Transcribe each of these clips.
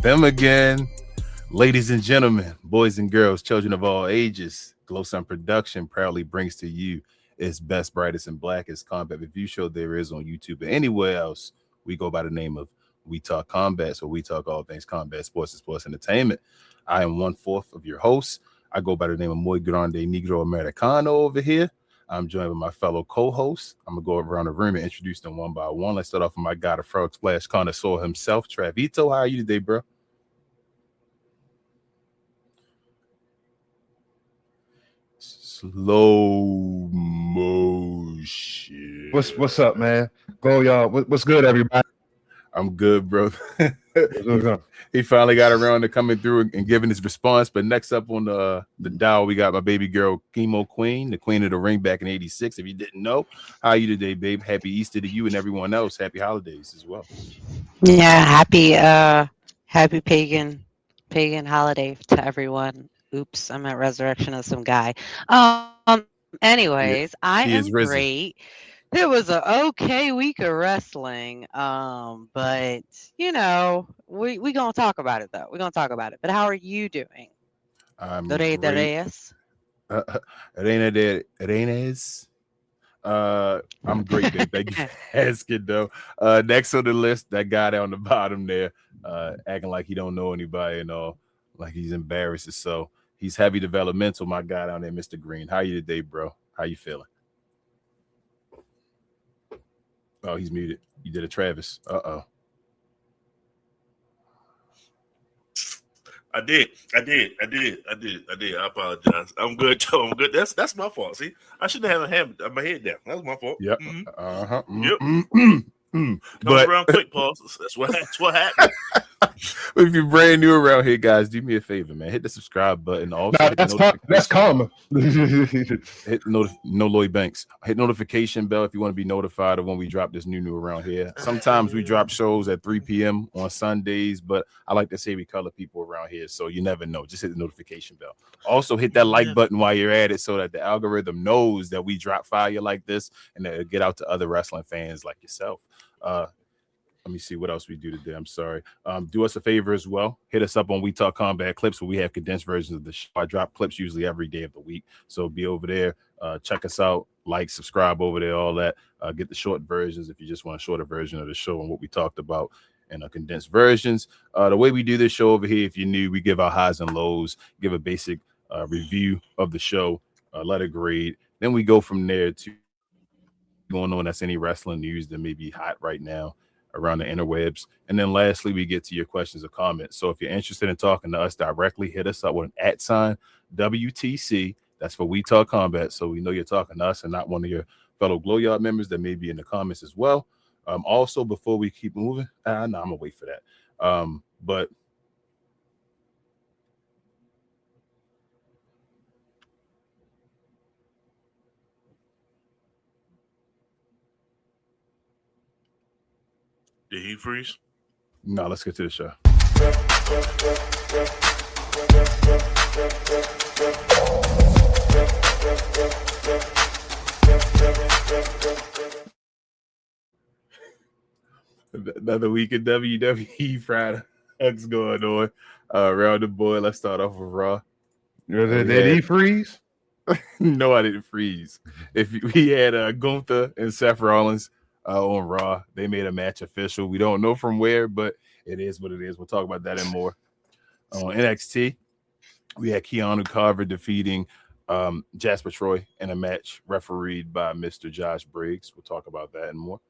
them again. Ladies and gentlemen, boys and girls, children of all ages, Glow Sun Production proudly brings to you its best, brightest, and blackest combat review show there is on YouTube and anywhere else. We go by the name of We Talk Combat, so we talk all things combat, sports, and sports entertainment. I am 1/4 of your host. I go by the name of Muy Grande Negro Americano over here. I'm joined with my fellow co-hosts. I'm going to go around the room and introduce them one by one. Let's start off with my guy, the Frog Splash connoisseur himself, Travito. How are you today, bro? Slow motion. What's up, man? Go, y'all. What's good, everybody? I'm good, bro. He finally got around to coming through and giving his response. But next up on the dial, we got my baby girl, Chemo Queen, the queen of the ring back in '86. If you didn't know, how are you today, babe? Happy Easter to you and everyone else. Happy holidays as well. Yeah, happy pagan holiday to everyone. Oops, I'm at resurrection of some guy. Anyways, I am great. It was an okay week of wrestling, but you know, we gonna talk about it though. We're gonna talk about it. But how are you doing? I'm great. I'm great, babe. Thank you for asking, though. Next on the list, that guy down the bottom there, acting like he don't know anybody and all, like he's embarrassed. So he's heavy developmental, my guy down there, Mr. Green. How you today, bro? How you feeling? Oh, he's muted. You did a Travis. Uh-oh. I did. I apologize. I'm good, Joe. I'm good. That's my fault. See, I shouldn't have had my head down. That was my fault. Yep. Mm-hmm. Yep. But around quick pause. That's what happened. If you're brand new around here, guys, do me a favor, man. Hit the subscribe button. Also, that's karma. Hit no Lloyd Banks. Hit notification bell if you want to be notified of when we drop this new around here. Sometimes we drop shows at 3 p.m. on Sundays, but I like to say we color people around here, so you never know. Just hit the notification bell. Also, hit that like button while you're at it so that the algorithm knows that we drop fire like this and that it'll get out to other wrestling fans like yourself. Let me see what else we do today. I'm sorry. Do us a favor as well. Hit us up on We Talk Combat Clips where we have condensed versions of the show. I drop clips usually every day of the week. So be over there. Check us out. Like, subscribe over there, all that. Get the short versions if you just want a shorter version of the show and what we talked about in condensed versions. The way we do this show over here, if you're new, we give our highs and lows, give a basic review of the show, letter grade. Then we go from there to going on that's any wrestling news that may be hot right now around the interwebs. And then lastly, we get to your questions or comments. So if you're interested in talking to us directly, hit us up with an @ WTC. That's for We Talk Combat. So we know you're talking to us and not one of your fellow Glow Yard members that may be in the comments as well. Also, before we keep moving, no, I'm gonna wait for that. But Did he freeze? no, let's get to the show. Another week of WWE Friday Hugs going on around the board. Let's start off with Raw. Did he freeze? No, I didn't freeze. If we had Gunther and Seth Rollins on Raw, they made a match official. We don't know from where, but it is what it is. We'll talk about that and more. On NXT, we had Keanu Carver defeating Jasper Troy in a match refereed by Mr. Josh Briggs. We'll talk about that and more.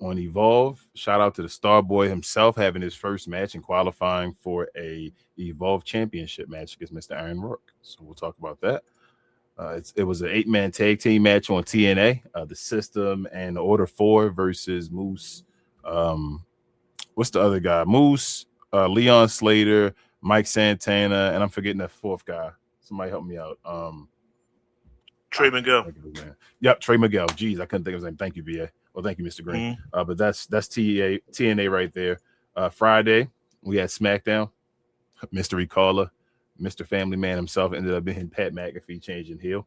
On Evolve, shout out to the Starboy himself having his first match and qualifying for a Evolve Championship match against Mr. Iron Rourke. So we'll talk about that. It was an 8-man tag team match on TNA. The System and the Order 4 versus Moose. What's the other guy? Moose, Leon Slater, Mike Santana, and I'm forgetting that fourth guy. Somebody help me out. Trey Miguel. Yep, Trey Miguel. Jeez, I couldn't think of his name. Thank you, VA. Well, thank you, Mr. Green. But that's TNA right there. Friday, we had SmackDown. Mystery Caller, Mr. Family Man himself ended up being Pat McAfee changing heel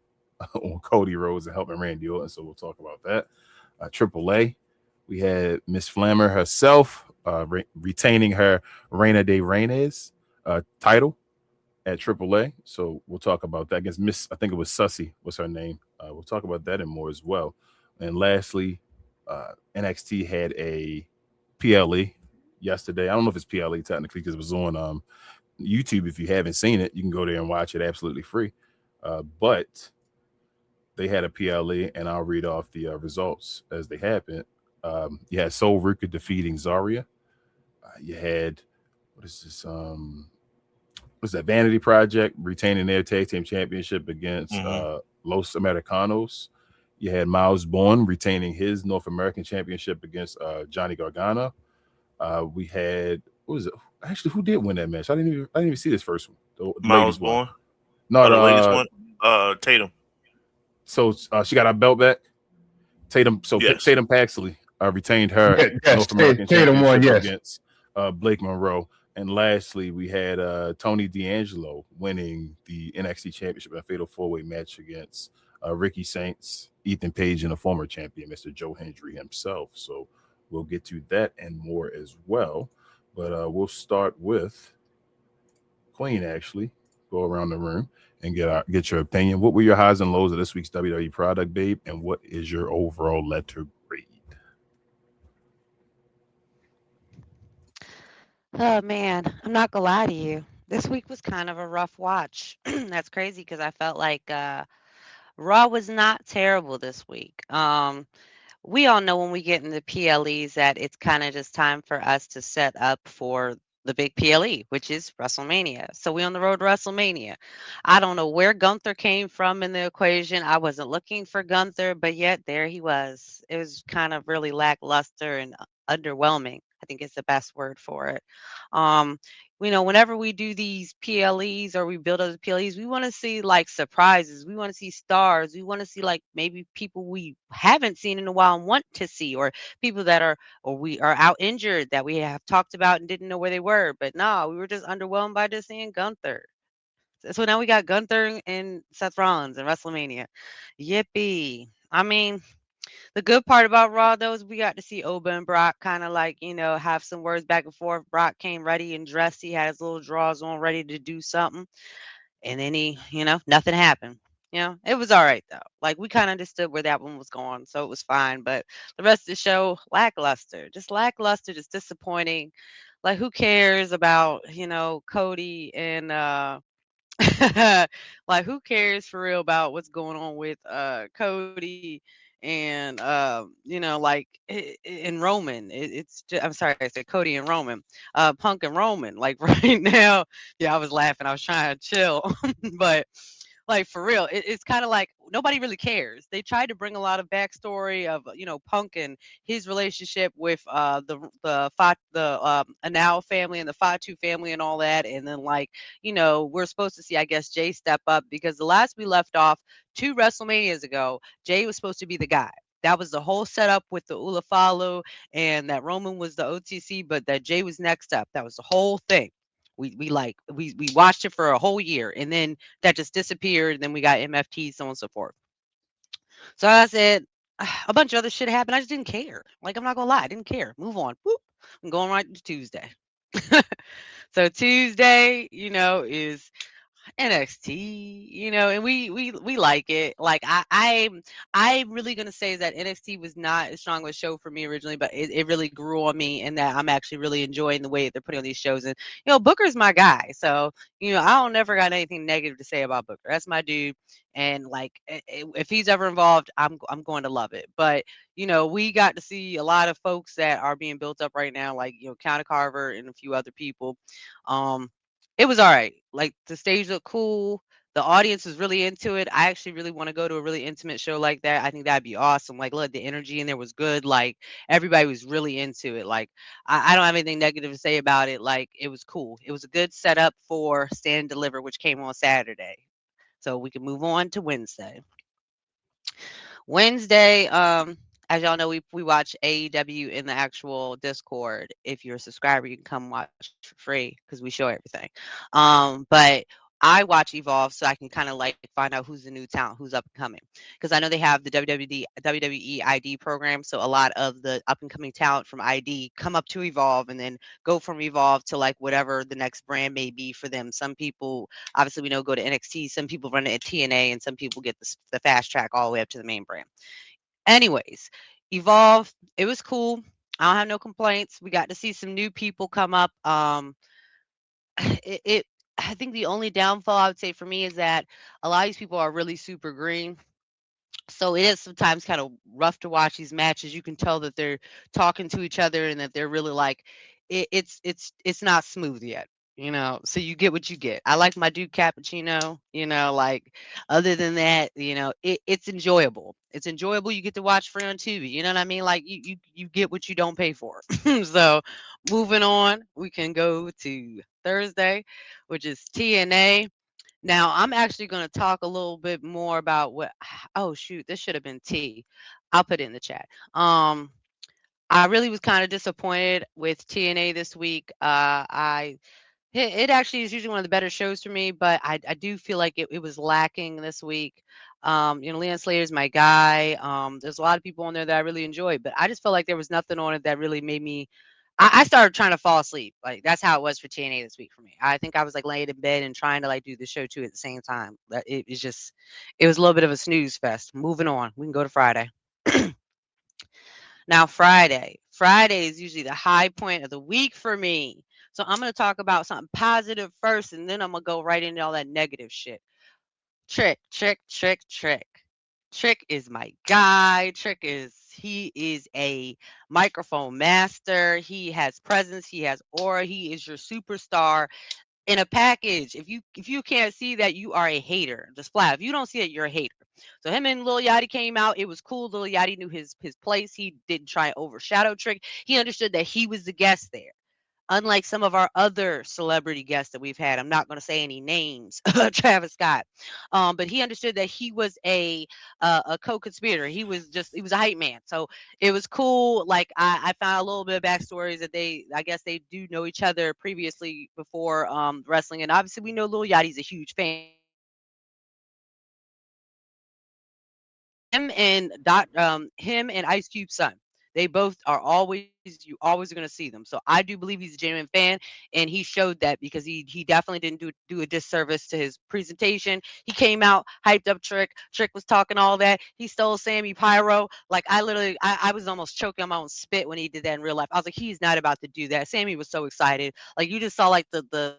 on Cody Rhodes and helping Randy Orton. So we'll talk about that. AAA, we had Miss Flammer herself, retaining her Reina de Reyes title at AAA. So we'll talk about that against Miss. I think it was Sussy was her name. We'll talk about that and more as well. And lastly, NXT had a PLE yesterday. I don't know if it's PLE technically because it was on YouTube. If you haven't seen it, you can go there and watch it absolutely free. But they had a PLE, and I'll read off the results as they happened. You had Soul Rika defeating Zarya. You had what is this? Was that Vanity Project retaining their tag team championship against Los Americanos. You had Miles Bourne retaining his North American championship against Johnny Gargano. We had what was it? Actually, who did win that match? I didn't even see this first one. The Miles Bourne. No, the latest one. Tatum. So she got her belt back. Tatum. So Yes. Tatum Paxley retained her Yes, North American Tatum championship won, yes. against Blake Monroe. And lastly, we had Tony D'Angelo winning the NXT Championship in a fatal four-way match against Ricky Saints, Ethan Page, and a former champion, Mr. Joe Hendry himself. So we'll get to that and more as well. But we'll start with Queen, actually. Go around the room and get your opinion. What were your highs and lows of this week's WWE product, babe? And what is your overall letter grade? Oh man, I'm not gonna lie to you. This week was kind of a rough watch. That's crazy because I felt like Raw was not terrible this week. We all know when we get into PLEs that it's kind of just time for us to set up for the big PLE, which is WrestleMania. So we on the road to WrestleMania. I don't know where Gunther came from in the equation. I wasn't looking for Gunther, but yet there he was. It was kind of really lackluster and underwhelming. I think it's the best word for it. Um, whenever we do these PLEs or we build other PLEs, we want to see like surprises. We want to see stars. We want to see like maybe people we haven't seen in a while and want to see, or people that are or we are out injured that we have talked about and didn't know where they were. But no, we were just underwhelmed by just seeing Gunther. So now we got Gunther and Seth Rollins and WrestleMania. Yippee. I mean, the good part about Raw, though, is we got to see Oba and Brock kind of like, have some words back and forth. Brock came ready and dressed. He had his little drawers on, ready to do something. And then nothing happened. It was all right, though. Like, we kind of understood where that one was going, so it was fine. But the rest of the show, lackluster. Just disappointing. Like, who cares about, Cody and like who cares for real about what's going on with Cody and like in Roman. It's just, I'm sorry, I said Cody and Roman, Punk and Roman. Like right now, yeah, I was laughing, I was trying to chill. But like for real, it's kind of like nobody really cares. They tried to bring a lot of backstory of Punk and his relationship with the Anal family and the Fatu family and all that, and then like we're supposed to see, I guess, Jay step up because the last we left off 2 WrestleManias ago, Jay was supposed to be the guy. That was the whole setup with the Ulafalu and that Roman was the OTC, but that Jay was next up. That was the whole thing. We watched it for a whole year and then that just disappeared. And then we got MFT, so on and so forth. So I said, a bunch of other shit happened. I just didn't care. Like, I'm not gonna lie, I didn't care. Move on. Whoop. I'm going right to Tuesday. So Tuesday, is NXT, and we like it. Like I'm really gonna say is that NXT was not as strong of a show for me originally, but it really grew on me, and that I'm actually really enjoying the way they're putting on these shows. And Booker's my guy, so I don't never got anything negative to say about Booker. That's my dude, and like if he's ever involved, I'm going to love it. But we got to see a lot of folks that are being built up right now, like Counter Carver and a few other people. It was all right. Like the stage looked cool. The audience was really into it. I actually really want to go to a really intimate show like that. I think that'd be awesome. Like, look, the energy in there was good. Like everybody was really into it. Like I don't have anything negative to say about it. Like it was cool. It was a good setup for Stand and Deliver, which came on Saturday. So we can move on to Wednesday. Wednesday, as y'all know, we watch AEW in the actual Discord. If you're a subscriber, you can come watch for free because we show everything. But I watch Evolve so I can kind of like find out who's the new talent, who's up and coming. Because I know they have the WWE ID program, so a lot of the up and coming talent from ID come up to Evolve and then go from Evolve to like whatever the next brand may be for them. Some people, obviously, we know go to NXT. Some people run it at TNA, and some people get the fast track all the way up to the main brand. Anyways, Evolve, it was cool. I don't have no complaints. We got to see some new people come up. It I think the only downfall I would say for me is that a lot of these people are really super green. So it is sometimes kind of rough to watch these matches. You can tell that they're talking to each other and that they're really like it's not smooth yet. So you get what you get. I like my Duke Cappuccino, like other than that, it's enjoyable. It's enjoyable. You get to watch free on TV. You know what I mean? Like you get what you don't pay for. So moving on, we can go to Thursday, which is TNA. Now, I'm actually going to talk a little bit more about what. Oh shoot, this should have been T. I'll put it in the chat. I really was kind of disappointed with TNA this week. It actually is usually one of the better shows for me, but I do feel like it was lacking this week. Leon Slater's my guy. There's a lot of people on there that I really enjoyed, but I just felt like there was nothing on it that really made me. I started trying to fall asleep. Like that's how it was for TNA this week for me. I think I was like laying in bed and trying to like do the show too at the same time. But it was a little bit of a snooze fest. Moving on, we can go to Friday. Now Friday is usually the high point of the week for me. So I'm going to talk about something positive first, and then I'm going to go right into all that negative shit. Trick. Trick is my guy. He is a microphone master. He has presence. He has aura. He is your superstar in a package. If you can't see that, you are a hater. Just flat. If you don't see it, you're a hater. So him and Lil Yachty came out. It was cool. Lil Yachty knew his place. He didn't try and overshadow Trick. He understood that he was the guest there. Unlike some of our other celebrity guests that we've had, I'm not going to say any names, Travis Scott, but he understood that he was a co-conspirator. He was a hype man. So it was cool. Like I found a little bit of backstories that I guess they do know each other previously before wrestling, and obviously we know Lil Yachty's a huge fan. Him and Ice Cube's son. They both are always are going to see them. So I do believe he's a genuine fan, and he showed that because he definitely didn't do a disservice to his presentation. He came out, hyped up Trick. Trick was talking all that. He stole Sammy Pyro. Like I was almost choking on my own spit when he did that in real life. I was like, he's not about to do that. Sammy was so excited. Like you just saw like the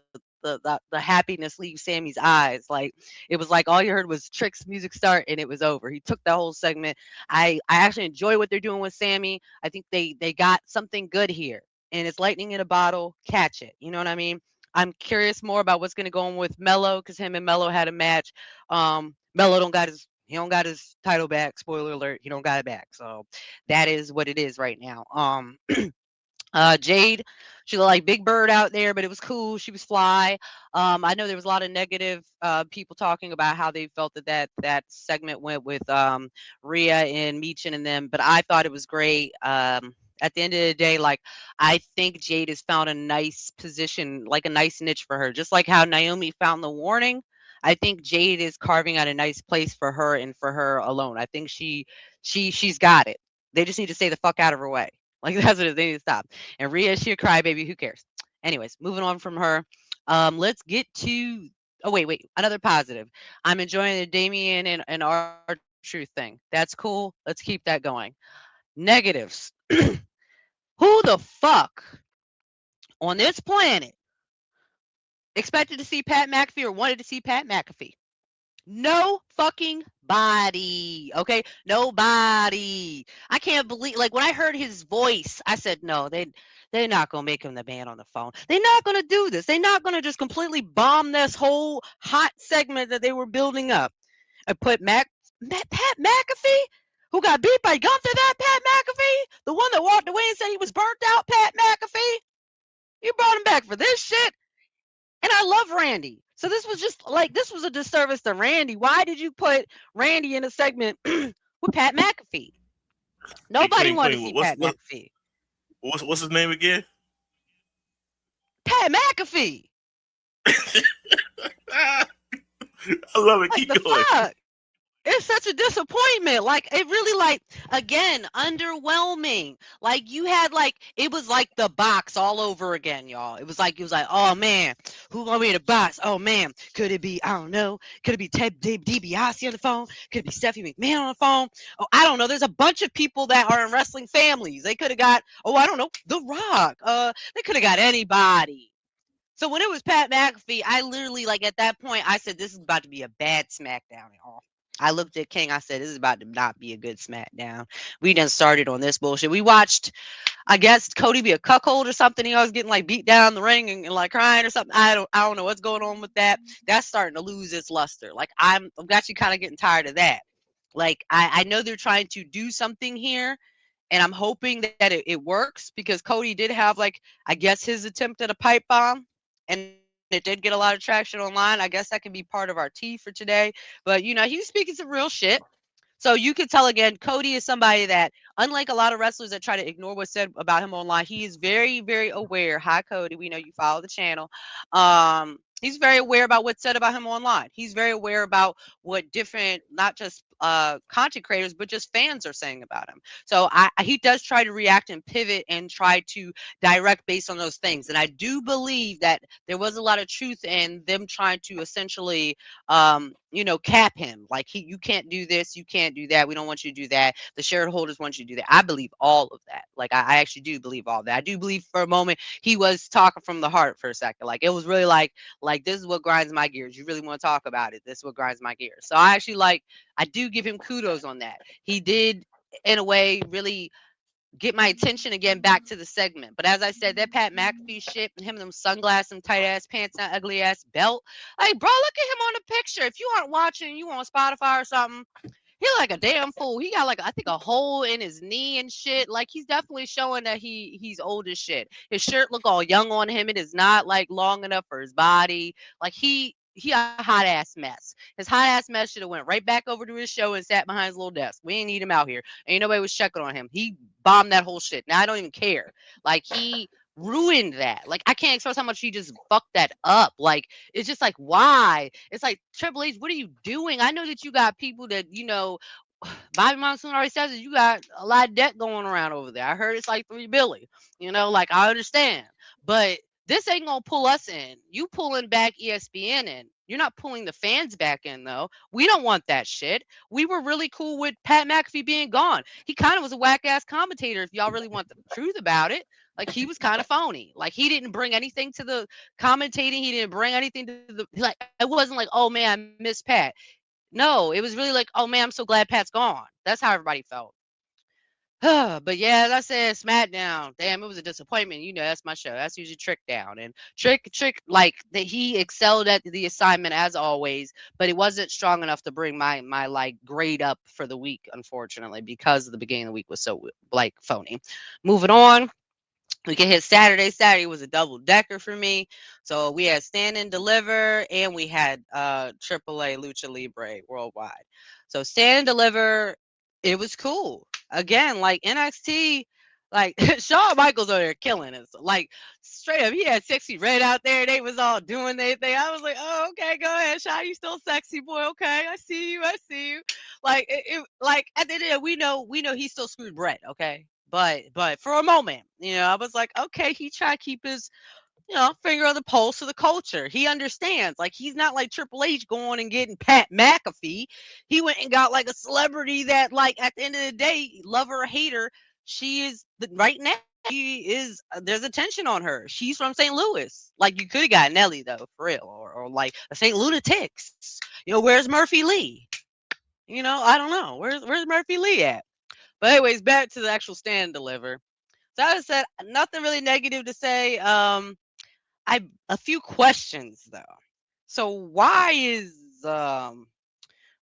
happiness leave Sammy's eyes. Like it was like all you heard was Trick's music start and it was over. He took that whole segment. I actually enjoy what they're doing with Sammy. I think they got something good here, and it's lightning in a bottle. Catch it. You know what I mean? I'm curious more about what's going to go on with Mello because him and Mello had a match. Mello don't got his title back. Spoiler alert, he don't got it back. So that is what it is right now. Jade, she looked like Big Bird out there, but it was cool. She was fly. I know there was a lot of negative people talking about how they felt that segment went with Rhea and Meechin and them, but I thought it was great. At the end of the day, like I think Jade has found a nice position, like a nice niche for her, just like how Naomi found the warning. I think Jade is carving out a nice place for her and for her alone. I think she's got it. They just need to stay the fuck out of her way. Like that's what they need to stop. And Rhea, she a crybaby. Who cares? Anyways, moving on from her. Let's get to. Oh wait. Another positive. I'm enjoying the Damien and R-Truth thing. That's cool. Let's keep that going. Negatives. Who the fuck on this planet expected to see Pat McAfee or wanted to see Pat McAfee? No fucking body. Okay? Nobody. I can't believe, like, when I heard his voice, I said, no, they're not going to make him the man on the phone. They're not going to do this. They're not going to just completely bomb this whole hot segment that they were building up and put Pat McAfee, who got beat by Gunther, that Pat McAfee, the one that walked away and said he was burnt out, Pat McAfee. You brought him back for this shit? And I love Randy. So this was a disservice to Randy. Why did you put Randy in a segment with Pat McAfee? Nobody wanted to see Pat McAfee. What's his name again? Pat McAfee. I love it. Like Keep the going. fuck? It's such a disappointment. Like it really like again underwhelming. Like you had like it was like the box all over again, y'all. It was like oh man, who want me to box? Oh man, could it be I don't know? Could it be Ted DiBiase on the phone? Could it be Stephanie McMahon on the phone? Oh I don't know. There's a bunch of people that are in wrestling families. They could have got I don't know The Rock. They could have got anybody. So when it was Pat McAfee, I literally like at that point I said this is about to be a bad SmackDown, y'all. I looked at King. I said, this is about to not be a good SmackDown. We done started on this bullshit. We watched, I guess, Cody be a cuckold or something. He was getting like beat down in the ring and like crying or something. I don't know what's going on with that. That's starting to lose its luster. Like I'm actually kind of getting tired of that. Like I know they're trying to do something here, and I'm hoping that it works because Cody did have like I guess his attempt at a pipe bomb, and it did get a lot of traction online. I guess that can be part of our tea for today. But he was speaking some real shit. So you could tell again, Cody is somebody that, unlike a lot of wrestlers that try to ignore what's said about him online, he is very, very aware. Hi, Cody. We know you follow the channel. He's very aware about what's said about him online. He's very aware about what different, not just content creators, but just fans are saying about him. So he does try to react and pivot and try to direct based on those things. And I do believe that there was a lot of truth in them trying to essentially cap him. Like you can't do this, you can't do that. We don't want you to do that. The shareholders want you to do that. I believe all of that. Like I actually do believe all that. I do believe for a moment he was talking from the heart for a second. Like it was really like this is what grinds my gears. You really want to talk about it. This is what grinds my gears. So I actually I do give him kudos on that. He did in a way really get my attention again back to the segment. But as I said, that Pat McAfee shit and him, them sunglasses, them tight ass pants, that ugly ass belt. Like, bro, look at him on the picture. If you aren't watching, you on Spotify or something, he like a damn fool. He got I think a hole in his knee and shit. Like he's definitely showing that he's old as shit. His shirt look all young on him. It is not like long enough for his body. Like he a hot ass mess. His hot ass mess should have went right back over to his show and sat behind his little desk. We ain't need him out here. Ain't nobody was checking on him. He bombed that whole shit. Now I don't even care. Like he ruined that. Like I can't express how much he just fucked that up. Like it's just like why? It's like Triple H, what are you doing? I know that you got people that Bobby Monsoon already says that you got a lot of debt going around over there. I heard it's like $3 billion. Like I understand, but this ain't gonna pull us in. You pulling back ESPN in. You're not pulling the fans back in though. We don't want that shit. We were really cool with Pat McAfee being gone. He kind of was a whack ass commentator. If y'all really want the truth about it, like he was kind of phony. Like he didn't bring anything to the commentating. He didn't bring anything to the like. It wasn't like, oh man, I miss Pat. No, it was really like, oh man, I'm so glad Pat's gone. That's how everybody felt. But yeah, as I said, SmackDown. Damn, it was a disappointment. That's my show. That's usually Trick down. And Trick, like that he excelled at the assignment as always, but it wasn't strong enough to bring my like grade up for the week, unfortunately, because the beginning of the week was so like phony. Moving on. We can hit Saturday. Saturday was a double decker for me. So we had Stand and Deliver and we had AAA Lucha Libre Worldwide. So Stand and Deliver, it was cool. Again, like NXT, like Shawn Michaels over there killing it. Like straight up, he had Sexy Red out there. They was all doing their thing. I was like, oh, okay, go ahead, Shawn. You still sexy, boy. Okay, I see you. Like like at the end of the day, we know he still screwed Brett. Okay. But for a moment, I was like, okay, he tried to keep his, finger on the pulse of the culture. He understands. Like, he's not like Triple H going and getting Pat McAfee. He went and got like a celebrity that, like, at the end of the day, love her or hate her, she is right now. There's attention on her. She's from St. Louis. Like, you could have got Nelly though, for real, or like a St. Lunatics. Where's Murphy Lee? I don't know. Where's Murphy Lee at? But anyways, back to the actual Stand and Deliver. So I said nothing really negative to say. A few questions though. So why is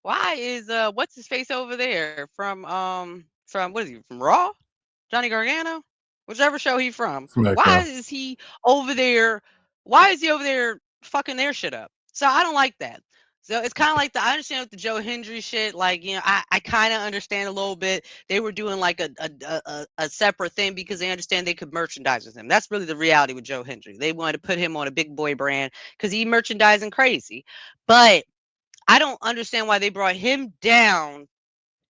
what's his face over there from what is he from Raw? Johnny Gargano? Whichever show he's from. Why is he over there? Why is he over there fucking their shit up? So I don't like that. So it's kind of like I understand with the Joe Hendry shit. Like, I kind of understand a little bit. They were doing like a separate thing because they understand they could merchandise with him. That's really the reality with Joe Hendry. They wanted to put him on a big boy brand because he merchandising crazy. But I don't understand why they brought him down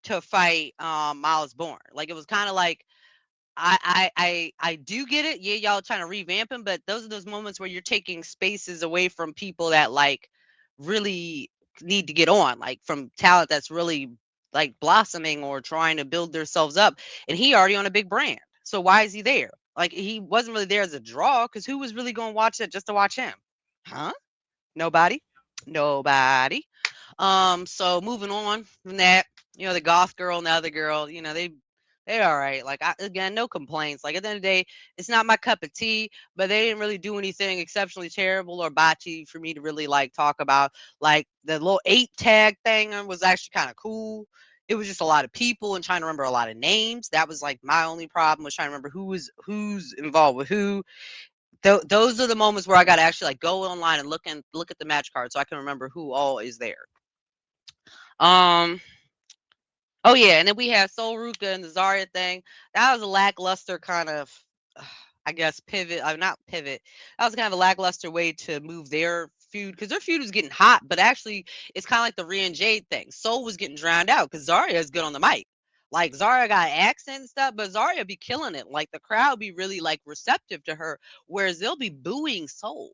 to fight Miles Bourne. Like it was kind of like I do get it. Yeah, y'all trying to revamp him, but those are those moments where you're taking spaces away from people that like really need to get on, like from talent that's really like blossoming or trying to build themselves up. And he already on a big brand. So why is he there? Like he wasn't really there as a draw because who was really going to watch that just to watch him? Huh? Nobody. Nobody. So moving on from that, the goth girl and the other girl, they all right. Like again, no complaints. Like at the end of the day, it's not my cup of tea, but they didn't really do anything exceptionally terrible or botchy for me to really like talk about. Like the little 8 tag thing was actually kind of cool. It was just a lot of people and trying to remember a lot of names. That was like my only problem, was trying to remember who's involved with who. Those are the moments where I got to actually like go online and look at the match card so I can remember who all is there. Oh yeah, and then we have Sol Ruka and the Zarya thing. That was a lackluster kind of, I guess, pivot. Not pivot. That was kind of a lackluster way to move their feud, because their feud was getting hot. But actually, it's kind of like the Rhea and Jade thing. Sol was getting drowned out because Zarya is good on the mic. Like Zarya got accent and stuff, but Zarya be killing it. Like the crowd be really like receptive to her, whereas they'll be booing Sol.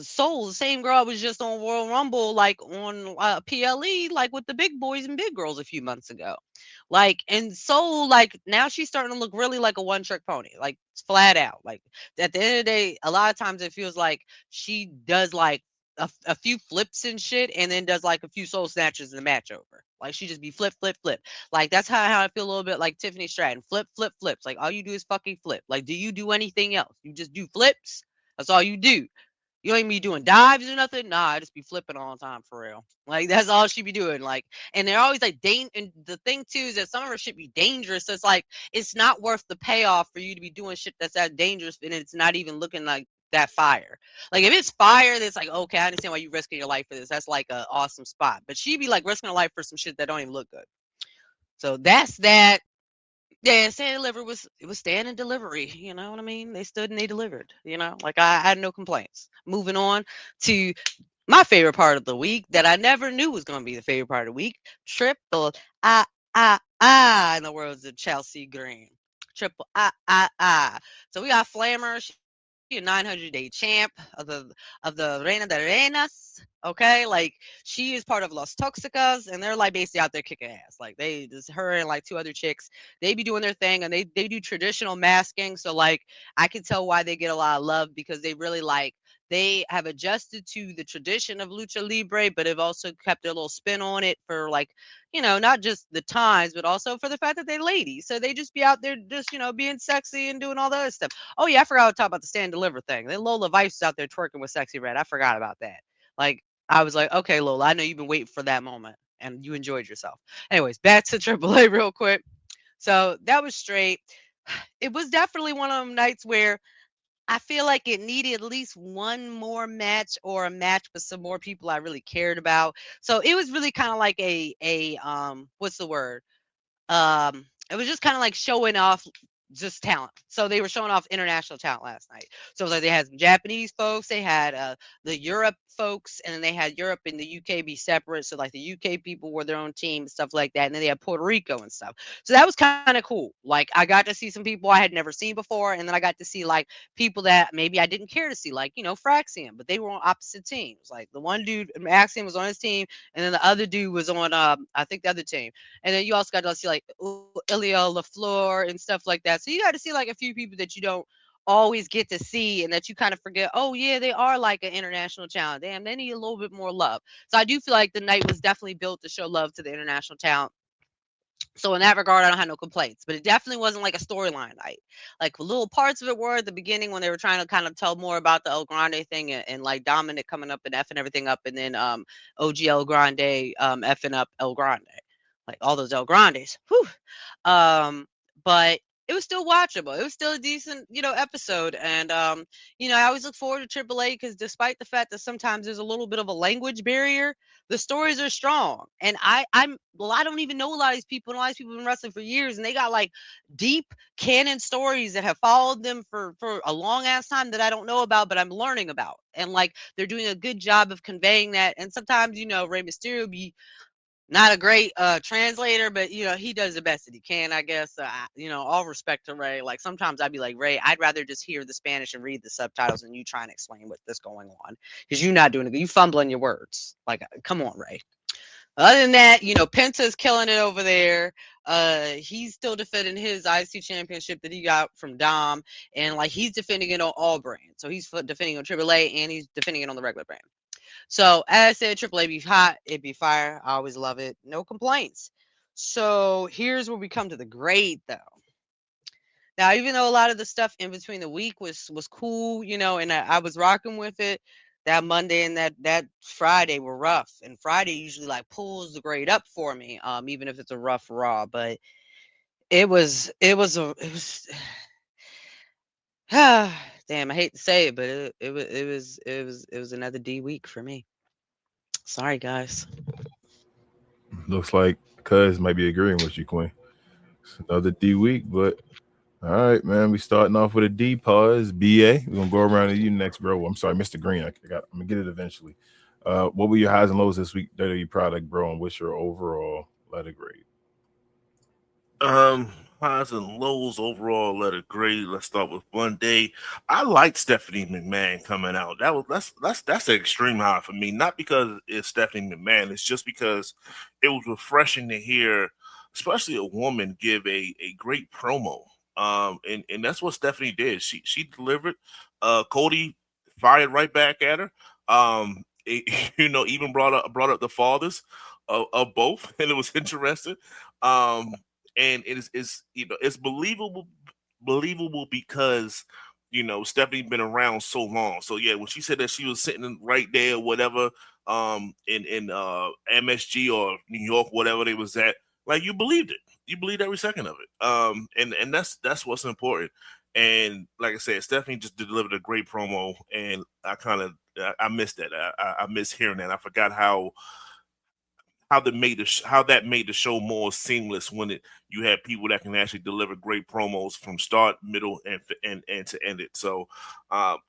Soul, the same girl was just on Royal Rumble, like on PLE, like with the big boys and big girls a few months ago. Like, and Soul, like now she's starting to look really like a one-trick pony, like flat out. Like at the end of the day, a lot of times it feels like she does like a few flips and shit, and then does like a few soul snatches in the match over. Like she just be flip, flip, flip. Like that's how I feel a little bit like Tiffany Stratton. Flip, flip, flips. Like all you do is fucking flip. Like, do you do anything else? You just do flips. That's all you do. You ain't be doing dives or nothing. Nah, I just be flipping all the time for real. Like that's all she be doing. Like, and they're always like and the thing too is that some of her shit be dangerous. So it's like it's not worth the payoff for you to be doing shit that's that dangerous, and it's not even looking like that fire. Like if it's fire, that's like okay, I understand why you risking your life for this. That's like an awesome spot. But she be like risking her life for some shit that don't even look good. So that's that. Yeah, stand and deliver it was stand and delivery. You know what I mean? They stood and they delivered. Like I had no complaints. Moving on to my favorite part of the week that I never knew was going to be the favorite part of the week. Triple in the words of Chelsea Green. Triple I. So we got Flammer. She a 900-day champ of the Reina de Reinas. Okay, like she is part of Los Toxicas, and they're like basically out there kicking ass. Like they just her and like 2 other chicks, they be doing their thing, and they do traditional masking. So like I can tell why they get a lot of love, because they really like they have adjusted to the tradition of lucha libre, but have also kept their little spin on it for like not just the times, but also for the fact that they're ladies. So they just be out there just being sexy and doing all the other stuff. Oh yeah, I forgot to talk about the stand and deliver thing. Then Lola Vice is out there twerking with Sexy Red. I forgot about that. Like I was like, okay, Lola, I know you've been waiting for that moment and you enjoyed yourself. Anyways, back to AAA real quick. So that was straight. It was definitely one of them nights where I feel like it needed at least one more match, or a match with some more people I really cared about. So it was really kind of like a what's the word? It was just kind of like showing off just talent. So they were showing off international talent last night. So it was like they had some Japanese folks, they had the Europe folks, and then they had Europe and the UK be separate. So like the UK people were their own team and stuff like that. And then they had Puerto Rico and stuff. So that was kind of cool. Like I got to see some people I had never seen before, and then I got to see like people that maybe I didn't care to see, like Fraxium, but they were on opposite teams. Like the one dude, Axiom, was on his team, and then the other dude was on I think the other team. And then you also got to see like Ilya LaFleur and stuff like that. So you got to see like a few people that you don't always get to see, and that you kind of forget, oh yeah, they are like an international talent. Damn, they need a little bit more love. So I do feel like the night was definitely built to show love to the international talent. So in that regard, I don't have no complaints, but it definitely wasn't like a storyline night. Like little parts of it were at the beginning when they were trying to kind of tell more about the El Grande thing, and like Dominic coming up and effing everything up, and then OG El Grande effing up El Grande, like all those El Grandes. Whew. But it was still watchable. It was still a decent, episode. And I always look forward to AAA because despite the fact that sometimes there's a little bit of a language barrier, the stories are strong. And I don't even know a lot of these people. And a lot of these people have been wrestling for years, and they got like deep canon stories that have followed them for a long ass time that I don't know about, but I'm learning about. And like they're doing a good job of conveying that. And sometimes, Rey Mysterio be not a great translator, but he does the best that he can, I guess. All respect to Ray. Like sometimes I'd be like, Ray, I'd rather just hear the Spanish and read the subtitles than you try and explain what's going on, because you're not doing it. You fumbling your words. Like, come on, Ray. Other than that, Penta's killing it over there. He's still defending his IC championship that he got from Dom, and like he's defending it on all brands. So he's defending on AAA and he's defending it on the regular brand. So as I said, AAA be hot, it be fire. I always love it. No complaints. So here's where we come to the grade, though. Now, even though a lot of the stuff in between the week was cool, and I was rocking with it, that Monday and that Friday were rough. And Friday usually like pulls the grade up for me, even if it's a rough Raw. But it was damn, I hate to say it, but it was another D week for me. Sorry, guys. Looks like Cuz might be agreeing with you, Queen. It's another D week, but all right, man. We starting off with a D pause. BA. We're gonna go around to you next, bro. I'm sorry, Mr. Green. I'm gonna get it eventually. What were your highs and lows this week? WWE product, bro, and what's your overall letter grade? Highs and lows overall letter grade. Let's start with Monday. I liked Stephanie McMahon coming out. That's an extreme high for me. Not because it's Stephanie McMahon, it's just because it was refreshing to hear, especially a woman give a great promo. And that's what Stephanie did. She delivered. Cody fired right back at her. Even brought up the fathers of both, and it was interesting. And it's believable because Stephanie been around so long. So yeah, when she said that she was sitting right there, or whatever, in MSG or New York, whatever they was at, like you believed it. You believed every second of it. And that's what's important. And like I said, Stephanie just delivered a great promo, and I missed that. I miss hearing that. I forgot how that made the show more seamless when you had people that can actually deliver great promos from start, middle, and to end it. So,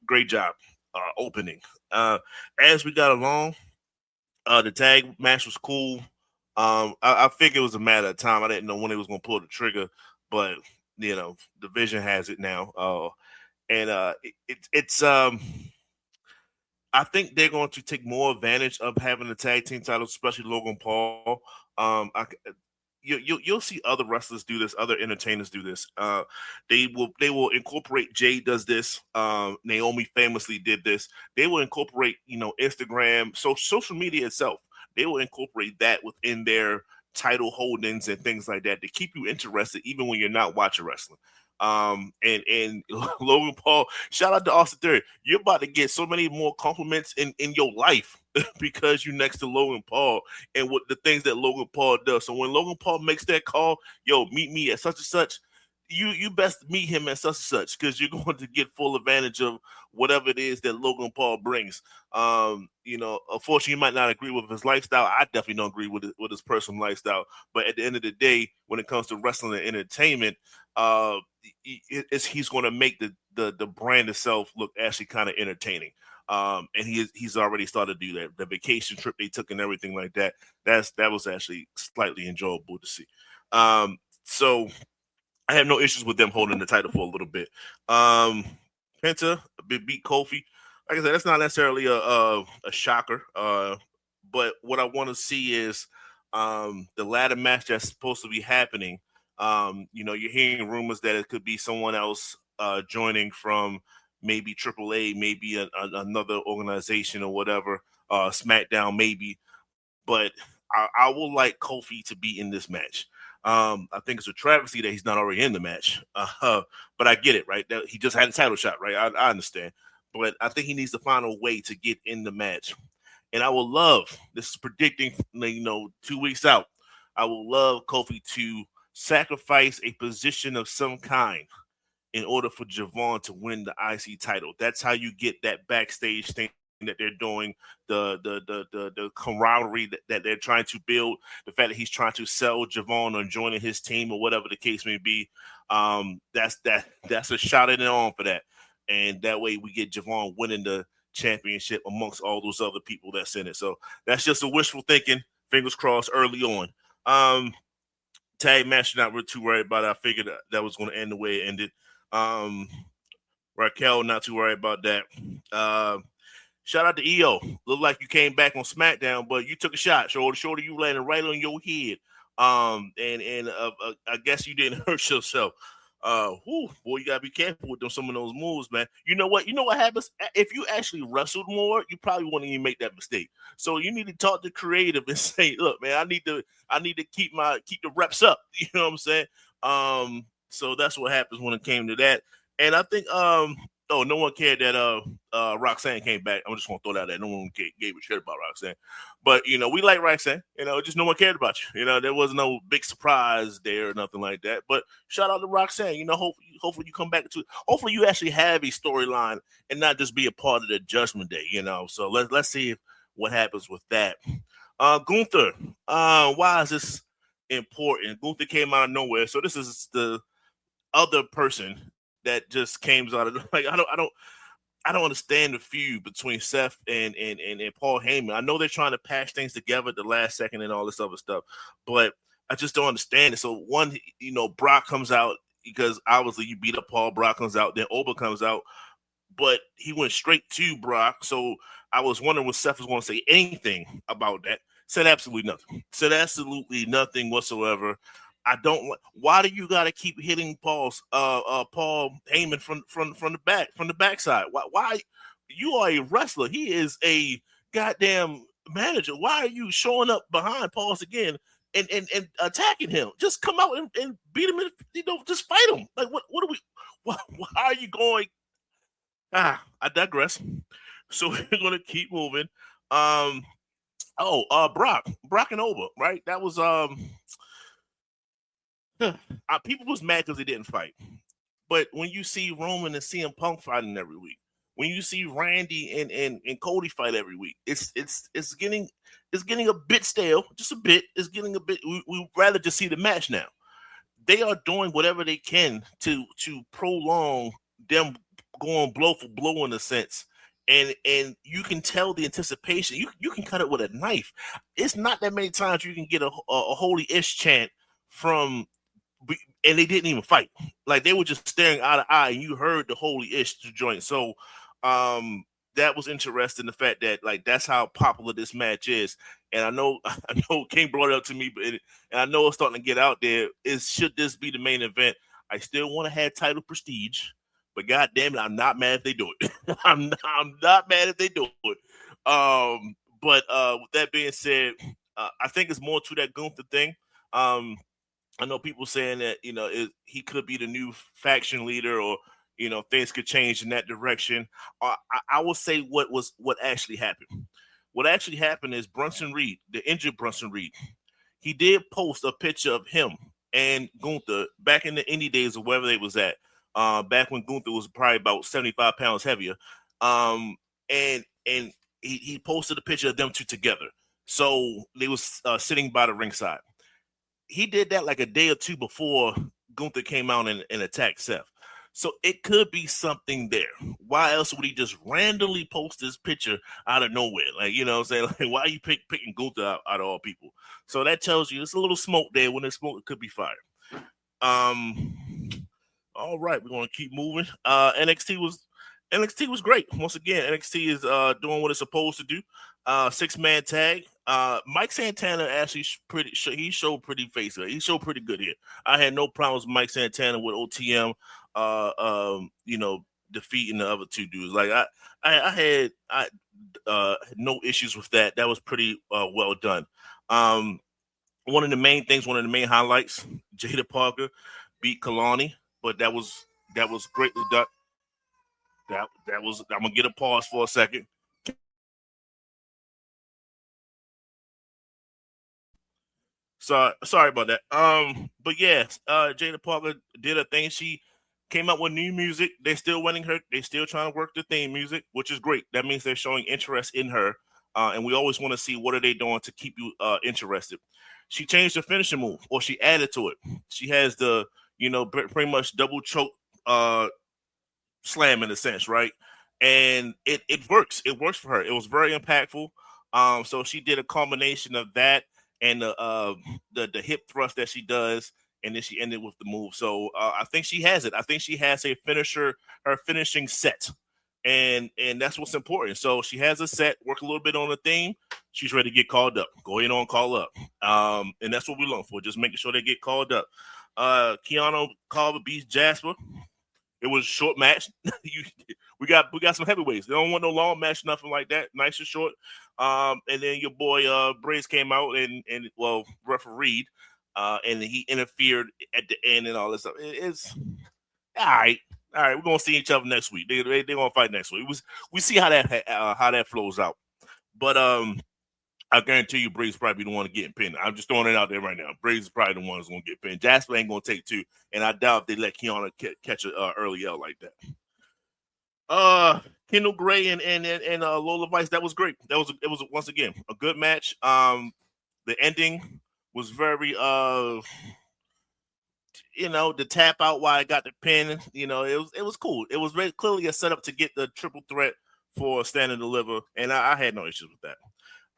great job opening. As we got along, the tag match was cool. I think it was a matter of time. I didn't know when they was going to pull the trigger, but the vision has it now. It's I think they're going to take more advantage of having the tag team titles, especially Logan Paul. You'll see other wrestlers do this, other entertainers do this. They will incorporate. Jay does this. Naomi famously did this. They will incorporate, Instagram, social media itself. They will incorporate that within their title holdings and things like that to keep you interested, even when you're not watching wrestling. And Logan Paul, shout out to Austin Theory. You're about to get so many more compliments in your life because you're next to Logan Paul and what the things that Logan Paul does. So when Logan Paul makes that call, meet me at such and such, you best meet him at such and such, because you're going to get full advantage of whatever it is that Logan Paul brings. Unfortunately, you might not agree with his lifestyle. I definitely don't agree with his personal lifestyle. But at the end of the day, when it comes to wrestling and entertainment, he's going to make the brand itself look actually kind of entertaining. And he's already started to do that. The vacation trip they took and everything like that. That was actually slightly enjoyable to see. So I have no issues with them holding the title for a little bit. Penta beat Kofi. Like I said, that's not necessarily a shocker. But what I want to see is the ladder match that's supposed to be happening. You're hearing rumors that it could be someone else joining from maybe AAA, maybe another organization or whatever, SmackDown maybe. But I will like Kofi to be in this match. I think it's a travesty that he's not already in the match. But I get it, right? He just had a title shot, right? I understand. But I think he needs to find a way to get in the match. And I will love, this is predicting, 2 weeks out, I will love Kofi to sacrifice a position of some kind in order for Javon to win the IC title. That's how you get that backstage thing that they're doing, the camaraderie that they're trying to build, the fact that he's trying to sell Javon on joining his team or whatever the case may be. That's a shot in the arm for that. And that way we get Javon winning the championship amongst all those other people that's in it. So that's just a wishful thinking, fingers crossed early on. Tag match, not really too worried about it. I figured that was going to end the way it ended. Raquel, not too worried about that. Shout out to EO. Looked like you came back on SmackDown, but you took a shot. Shorty, you landed right on your head. I guess you didn't hurt yourself. Boy, you gotta be careful with some of those moves, man. You know what happens if you actually wrestled more? You probably wouldn't even make that mistake. So you need to talk to creative and say, look, man, I need to keep the reps up. You know what I'm saying? So that's what happens when it came to that. And I think no one cared that Roxanne came back. I'm just gonna throw that out there. No one gave a shit about Roxanne. But we like Roxanne. Just no one cared about you. There was no big surprise there or nothing like that. But shout out to Roxanne. Hopefully you come back to. Hopefully you actually have a storyline and not just be a part of the Judgment Day. So let's see what happens with that. Gunther. Why is this important? Gunther came out of nowhere. So this is the other person that just came out of I don't understand the feud between Seth and Paul Heyman. I know they're trying to patch things together at the last second and all this other stuff, but I just don't understand it. So one, Brock comes out because obviously you beat up Paul. Brock comes out, then Oba comes out, but he went straight to Brock. So I was wondering what Seth was going to say anything about that. Said absolutely nothing. Said absolutely nothing whatsoever. I don't. Why do you got to keep hitting Paul Heyman from the backside? Why? You are a wrestler. He is a goddamn manager. Why are you showing up behind Paul's again and attacking him? Just come out and beat him. Just fight him. Like what are we? Why are you going? I digress. So we're gonna keep moving. Brock and Oba, right? That was people was mad because they didn't fight. But when you see Roman and CM Punk fighting every week, when you see Randy and Cody fight every week, it's getting a bit stale, just a bit. It's getting a bit. We'd rather just see the match now. They are doing whatever they can to prolong them going blow for blow in a sense. And you can tell the anticipation. You can cut it with a knife. It's not that many times you can get a holy-ish chant from. And they didn't even fight. Like they were just staring eye to eye, and you heard the holy-ish joint. So that was interesting. The fact that that's how popular this match is. And I know King brought it up to me, and I know it's starting to get out there. Should this be the main event? I still want to have title prestige, but god damn it, I'm not mad if they do it. I'm not mad if they do it. But with that being said, I think it's more to that Gunther thing. I know people saying that he could be the new faction leader, or things could change in that direction. I will say what actually happened. What actually happened is Bronson Reed, the injured Bronson Reed, he did post a picture of him and Gunther back in the indie days of wherever they was at. Back when Gunther was probably about 75 pounds heavier. And he posted a picture of them two together. So they was sitting by the ringside. He did that like a day or two before Gunther came out and attacked Seth. So it could be something there. Why else would he just randomly post this picture out of nowhere? Like, what I'm saying? Like, why are you picking Gunther out of all people? So that tells you it's a little smoke there. When there's smoke, it could be fire. All right, we're going to keep moving. NXT was great. Once again, NXT is doing what it's supposed to do. 6-man tag. Mike Santana actually he showed pretty face. He showed pretty good here. I had no problems with Mike Santana with OTM. Defeating the other two dudes. Like I had no issues with that. That was pretty well done. One of the main highlights, Jada Parker beat Kalani, but that was greatly done. That was. I'm gonna get a pause for a second. Sorry about that. But yeah, Jada Parker did a thing. She came out with new music. They're still winning her. They're still trying to work the theme music, which is great. That means they're showing interest in her. And we always want to see what are they doing to keep you interested. She changed the finishing move, or she added to it. She has the, pretty much double choke slam in a sense, right? And it works. It works for her. It was very impactful. So she did a combination of that and the hip thrust that she does, and then she ended with the move. So I think she has it. I think she has a finisher, her finishing set, and that's what's important. So she has a set. Work a little bit on the theme. She's ready to get called up. Go in on call up, and that's what we look for. Just making sure they get called up. Keanu Carver beats Jasper. It was a short match. we got some heavyweights. They don't want no long match, nothing like that. Nice and short. And then your boy Briggs came out and refereed, and he interfered at the end and all this stuff. It's all right. All right, we're gonna see each other next week. They're gonna fight next week. We see how that flows out. But I guarantee you, Briggs probably the one to get pinned. I'm just throwing it out there right now. Briggs is probably the one who's going to get pinned. Jasper ain't going to take two, and I doubt if they let Kiana catch an early L like that. Kendall Gray and Lola Vice, that was great. It was once again a good match. The ending was very the tap out while I got the pin. It was cool. It was very clearly a setup to get the triple threat for Stand and Deliver, and I had no issues with that.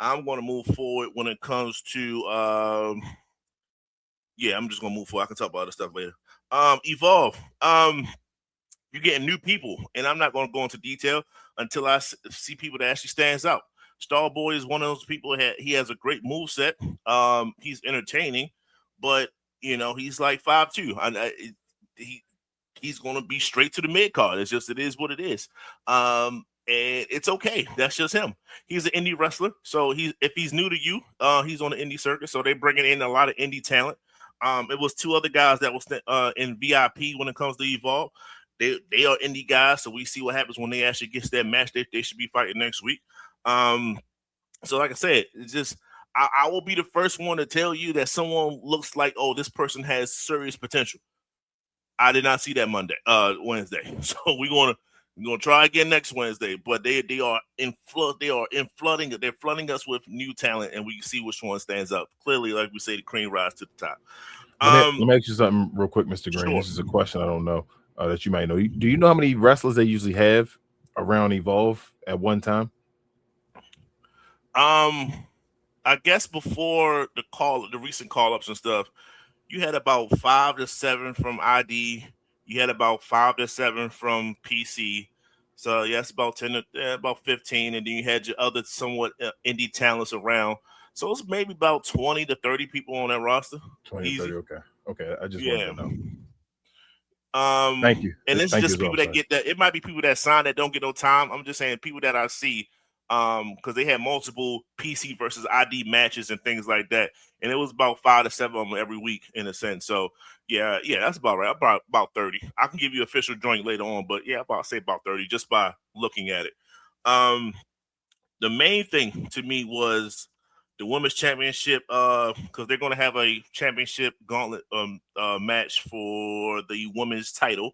I'm going to move forward when it comes to, I'm just going to move forward. I can talk about other stuff later. Evolve. You're getting new people, and I'm not going to go into detail until I see people that actually stands out. Starboy is one of those people. He has a great moveset. He's entertaining, but, he's like 5'2". He's going to be straight to the mid card. It is what it is. And it's okay. That's just him. He's an indie wrestler. So if he's new to you, he's on the indie circuit. So they're bringing in a lot of indie talent. It was two other guys that was in VIP when it comes to Evolve. They are indie guys. So we see what happens when they actually get that match. They should be fighting next week. So like I said, it's just I will be the first one to tell you that someone looks like, oh, this person has serious potential. I did not see that Wednesday. So we're gonna try again next Wednesday, but they are flooding us with new talent, and we see which one stands up. Clearly, like we say, the cream rise to the top. Let me ask you something real quick, Mr. Green. Sure. This is a question I don't know that you might know. Do you know how many wrestlers they usually have around Evolve at one time? I guess before the recent call-ups and stuff, you had about 5 to 7 from ID. You had about 5 to 7 from PC. So yes, about 10 to about 15, and then you had your other somewhat indie talents around. So it's maybe about 20 to 30 people on that roster. 20 to 30, okay. I just wanted to know. Thank you. And it's just people that get that. It might be people that sign that don't get no time. I'm just saying people that I see, because they had multiple PC versus ID matches and things like that, and it was about 5 to 7 of them every week in a sense. So yeah, that's about right. About 30. I can give you official joint later on, but yeah, about 30 just by looking at it. The main thing to me was the women's championship, because they're going to have a championship gauntlet match for the women's title.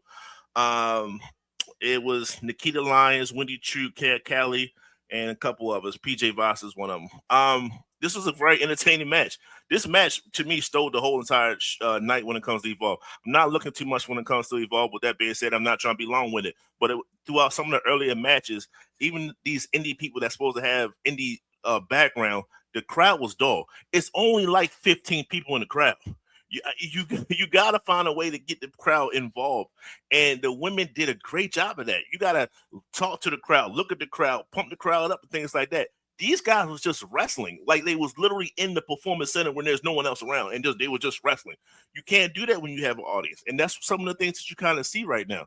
It was Nikita Lyons, Wendy Chu, Callie, and a couple of us. PJ Voss is one of them. This was a very entertaining match. This match, to me, stole the whole entire night when it comes to Evolve. I'm not looking too much when it comes to Evolve. With that being said, I'm not trying to be long with it. But throughout some of the earlier matches, even these indie people that's supposed to have indie background, the crowd was dull. It's only like 15 people in the crowd. You got to find a way to get the crowd involved. And the women did a great job of that. You got to talk to the crowd, look at the crowd, pump the crowd up and things like that. These guys was just wrestling. Like they was literally in the performance center when there's no one else around, and they were just wrestling. You can't do that when you have an audience. And that's some of the things that you kind of see right now.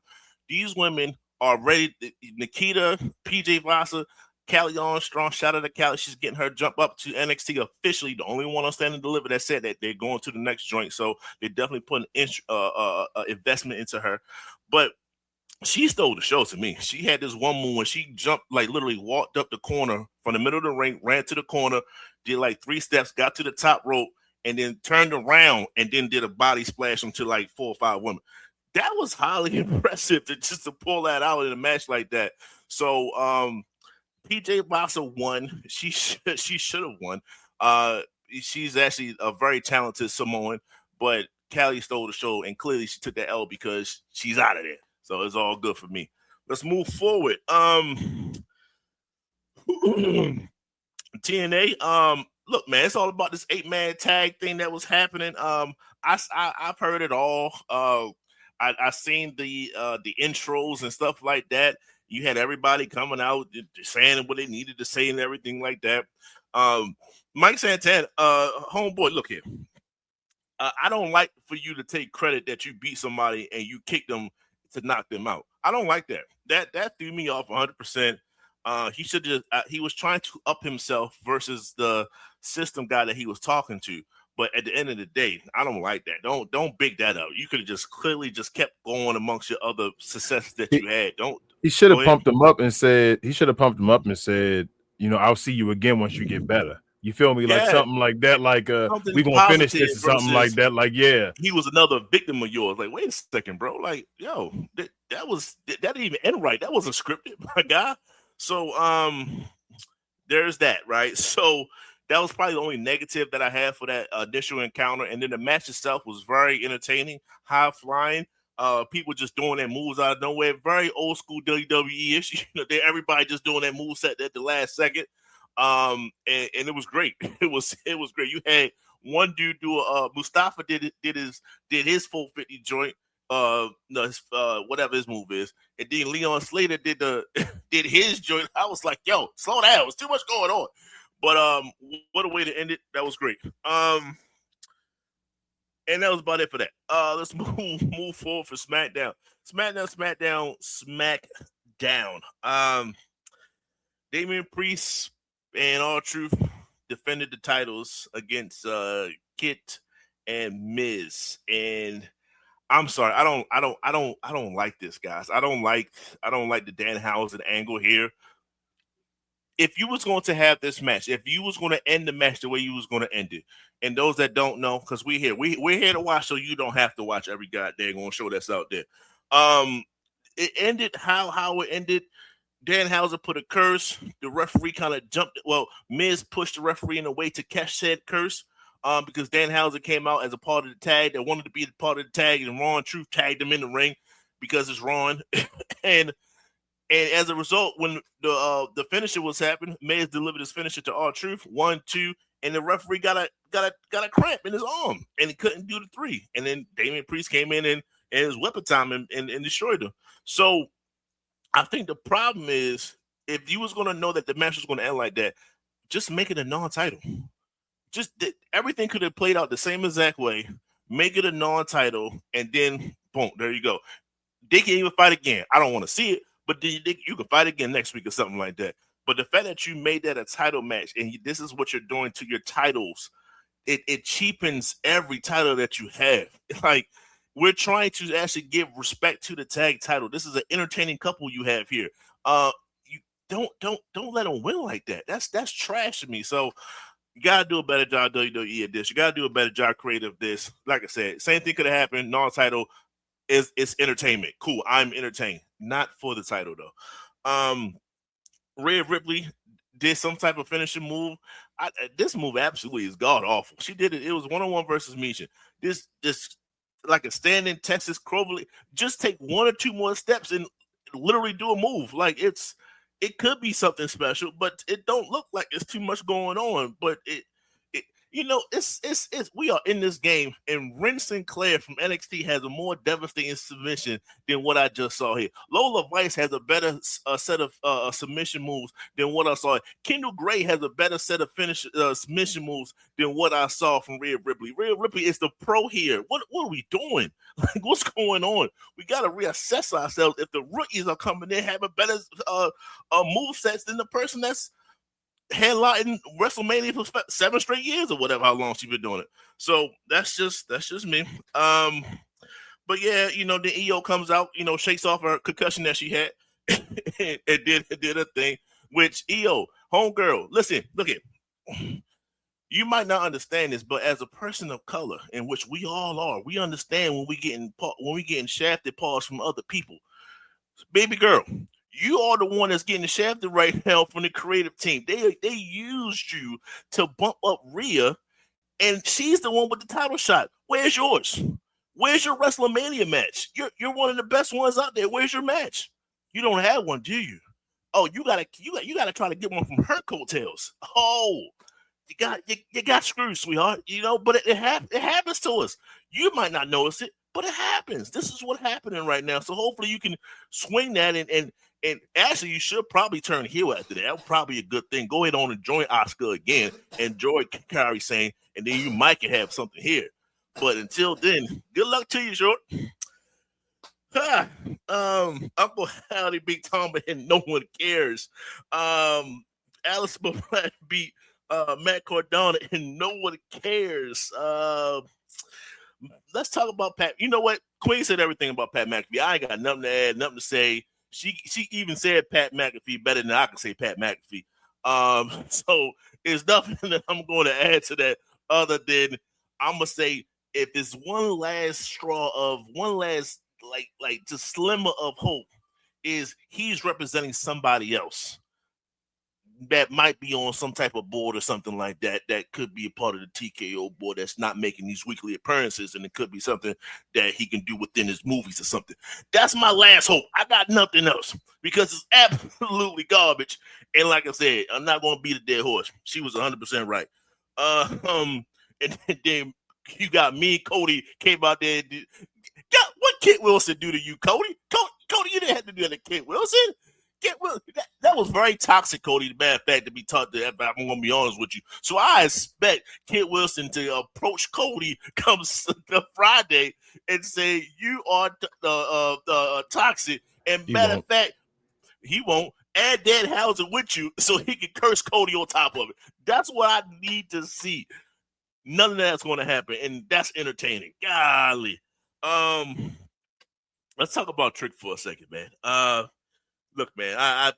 These women are ready. Nikita, PJ Vasa, Callie Armstrong, shout out to Callie. She's getting her jump up to NXT officially. The only one on Stand and Deliver that said that they're going to the next joint. So they're definitely putting investment into her. But she stole the show to me. She had this one move when she jumped, like literally walked up the corner from the middle of the ring, ran to the corner, did like 3 steps, got to the top rope, and then turned around and then did a body splash onto like 4 or 5 women. That was highly impressive to pull that out in a match like that. So PJ Boxer won. She should have won. She's actually a very talented Samoan, but Callie stole the show, and clearly she took the L because she's out of there. So it's all good for me. Let's move forward. TNA. Look, man, it's all about this 8-man tag thing that was happening. I've heard it all. I seen the intros and stuff like that. You had everybody coming out saying what they needed to say and everything like that. Mike Santana, homeboy, look here. I don't like for you to take credit that you beat somebody and you kick them to knock them out. I don't like that. That threw me off 100%. He should just he was trying to up himself versus the system guy that he was talking to. But at the end of the day, I don't like that. Don't big that up. You could have just clearly just kept going amongst your other successes that you had. He should have pumped him up and said, you know, I'll see you again once you get better. You feel me? Like something like that, like we gonna finish this or something like that. Like, yeah. He was another victim of yours. Like, wait a second, bro. Like, yo, that didn't even end right. That wasn't scripted, my guy. So there's that, right? So that was probably the only negative that I had for that initial encounter. And then the match itself was very entertaining, high flying. People just doing their moves out of nowhere, very old school WWE-ish. You know, everybody just doing that move set at the last second. And it was great. It was great. You had one dude do Mustafa did his full 50 joint, whatever his move is, and then Leon Slater did his joint. I was like, yo, slow down. There's too much going on. But what a way to end it. That was great. And that was about it for that. Let's move forward for SmackDown. SmackDown. Damian Priest and R-Truth defended the titles against Kit and Miz. And I'm sorry, I don't like this, guys. I don't like the Danhausen angle here. If you was going to have this match, if you was going to end the match the way you was going to end it, and those that don't know, because we're here to watch, so you don't have to watch every goddamn show that's out there. It ended how it ended. Danhausen put a curse. The referee kind of jumped. Well, Miz pushed the referee in a way to catch said curse. Because Danhausen came out as a part of the tag that wanted to be a part of the tag, and Ron Truth tagged him in the ring because it's Ron. and as a result, when the finisher was happening, Miz delivered his finisher to R-Truth, 1, 2, and the referee got a cramp in his arm, and he couldn't do the 3. And then Damian Priest came in and it was weapon time and destroyed him. So I think the problem is, if you was going to know that the match was going to end like that, just make it a non-title. Just everything could have played out the same exact way. Make it a non-title, and then boom, there you go. They can even fight again. I don't want to see it, but you can fight again next week or something like that. But the fact that you made that a title match, and this is what you're doing to your titles, it cheapens every title that you have. Like, we're trying to actually give respect to the tag title. This is an entertaining couple you have here. You don't let them win like that. That's trash to me. So you gotta do a better job, WWE, at this. You gotta do a better job creative this. Like I said, same thing could have happened. Non-title it's entertainment. Cool, I'm entertained. Not for the title though. Rhea Ripley did some type of finishing move. This move absolutely is god awful. She did it. It was 1-on-1 versus Misha. This like a standing Texas Crowley. Just take 1 or 2 more steps and literally do a move. Like it could be something special, but it don't look like it's too much going on. But it it's we are in this game, and Ren Sinclair from NXT has a more devastating submission than what I just saw here. Lola Vice has a better set of submission moves than what I saw. Kendall Gray has a better set of submission moves than what I saw from Rhea Ripley. Rhea Ripley is the pro here. What are we doing? Like, what's going on? We got to reassess ourselves. If the rookies are coming in having better move sets than the person that's headlining WrestleMania for 7 straight years or whatever, how long she's been doing it. So that's just me. But yeah, the EO comes out, shakes off her concussion that she had and did a thing, which EO, homegirl, listen, look at you might not understand this, but as a person of color, in which we all are, we understand when we getting shafted paws from other people. Baby girl, you are the one that's getting shafted right now from the creative team. They used you to bump up Rhea, and she's the one with the title shot. Where's yours? Where's your WrestleMania match? You're one of the best ones out there. Where's your match? You don't have one, do you? Oh, you gotta try to get one from her coattails. Oh, you got screwed, sweetheart. You know, but it happens to us. You might not notice it, but it happens. This is what's happening right now. So hopefully you can swing that and actually you should probably turn heel after that. That would probably be a good thing. Go ahead on and join Oscar again and join Kyrie Sane, and then you might can have something here. But until then, good luck to you, Short. Uncle Howdy Big Tom, and no one cares. Alice Black beat Matt Cardona, and no one cares. Let's talk about Pat. You know what? Queen said everything about Pat McAfee. I ain't got nothing to add, nothing to say. She even said Pat McAfee better than I can say Pat McAfee. So there's nothing that I'm going to add to that other than I'm gonna say if there's one last straw of one last like just slimmer of hope is he's representing somebody else that might be on some type of board or something like that could be a part of the TKO board that's not making these weekly appearances, and it could be something that he can do within his movies or something. That's my last hope. I got nothing else because it's absolutely garbage. And like I said, I'm not going to beat a dead horse. She was 100% right. And then you got me and Cody came out there. What Kit Wilson do to you, Cody? Cody, you didn't have to do that to Kit Wilson. That was very toxic, Cody. The bad fact to be taught that. I'm going to be honest with you. So I expect Kit Wilson to approach Cody come Friday and say you are toxic. And matter of fact, he won't. Add Dan Houser with you so he can curse Cody on top of it. That's what I need to see. None of that's going to happen, and that's entertaining. Golly. Let's talk about Trick for a second, man. Look, man,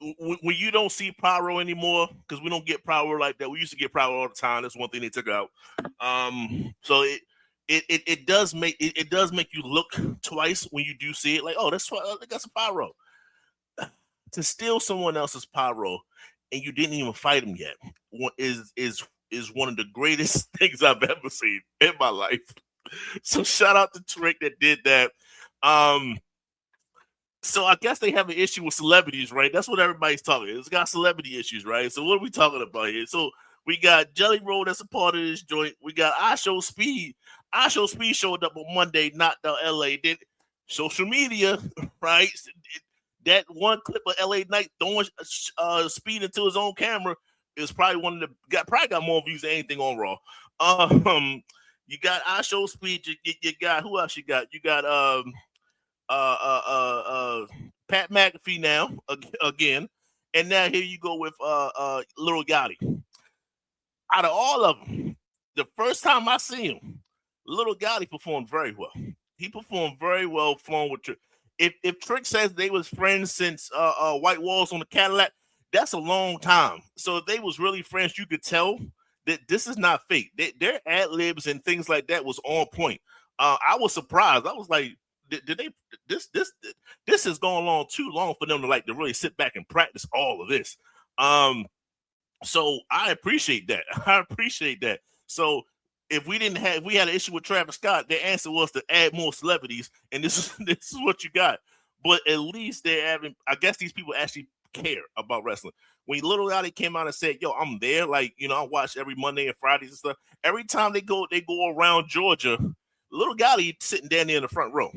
when you don't see Pyro anymore, because we don't get Pyro like that. We used to get Pyro all the time. That's one thing they took out. So it does make you look twice when you do see it. Like, oh, that's a Pyro. To steal someone else's Pyro and you didn't even fight him yet is one of the greatest things I've ever seen in my life. So shout out to Trick that did that. So I guess they have an issue with celebrities, right? That's what everybody's talking. It's got celebrity issues, right? So what are we talking about here? So we got Jelly Roll that's a part of this joint. We got I Show Speed. I Show Speed showed up on Monday, knocked out LA. Did social media, right? That one clip of LA Knight throwing Speed into his own camera is probably one of the got more views than anything on Raw. You got I Show Speed. You got who else? You got Pat McAfee now again, and now here you go with Lil Gotti. Out of all of them, the first time I see him, Lil Gotti performed very well. He performed very well flowing with Trick. If Trick says they was friends since White Walls on the Cadillac, that's a long time. So if they was really friends, you could tell that this is not fake. Their ad libs and things like that was on point. I was surprised. I was like, did they this has gone on too long for them to really sit back and practice all of this. So I appreciate that. So if we had an issue with Travis Scott, their answer was to add more celebrities, and this is what you got. But at least they're having, I guess these people actually care about wrestling. When Lil Gotti came out and said, yo, I'm there, I watch every Monday and Fridays and stuff. Every time they go around Georgia, Lil Gotti sitting down there in the front row.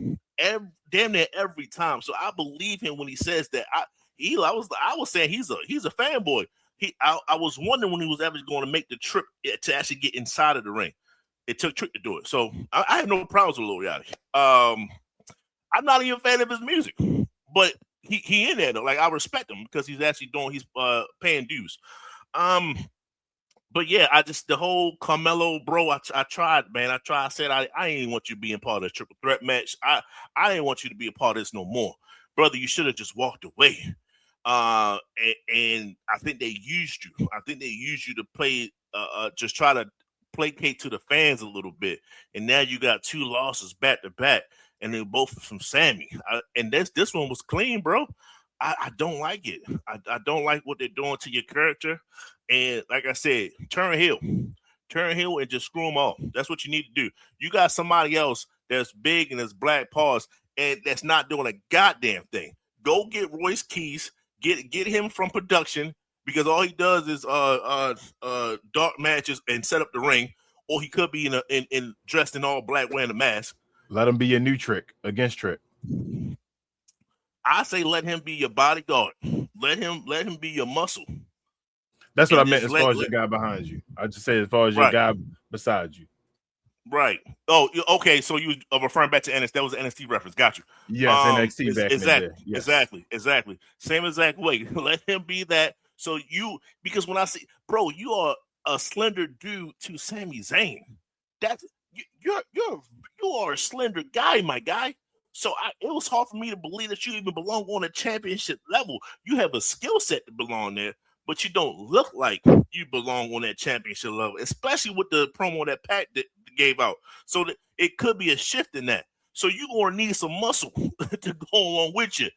Damn near every time. So I believe him when he says that. I was saying he's a fanboy. I was wondering when he was ever going to make the trip to actually get inside of the ring. It took Trick to do it. So I have no problems with Lil Gotti. I'm not even a fan of his music, but he in there though. I respect him because he's actually paying dues. But yeah, the whole Carmelo, bro, I tried, man. I said I ain't want you being part of the triple threat match. I didn't want you to be a part of this no more. Brother, you should have just walked away. And I think they used you. I think they used you to play, just try to placate to the fans a little bit. And now you got 2 losses back to back, and they're both from Sammy. And this one was clean, bro. I don't like it. I don't like what they're doing to your character. And like I said, turn heel and just screw them off. That's what you need to do. You got somebody else that's big and that's black paws and that's not doing a goddamn thing. Go get Royce Keys, get him from production, because all he does is dark matches and set up the ring, or he could be in dressed in all black wearing a mask. Let him be your new Trick against Trick. I say let him be your bodyguard. Let him be your muscle. That's what I meant as far as your guy behind you. I just say as far as your guy beside you. Right. Oh, okay. So you referring back to NXT. That was an NXT reference. Got you. Yes, NXT back exactly. in yes. Exactly. Same exact way. Let him be that. So because when I see, bro, you are a slender dude to Sami Zayn. That's you are a slender guy, my guy. So it was hard for me to believe that you even belong on a championship level. You have a skill set to belong there, but you don't look like you belong on that championship level, especially with the promo that Pat gave out. So that it could be a shift in that. So you're going to need some muscle to go along with you.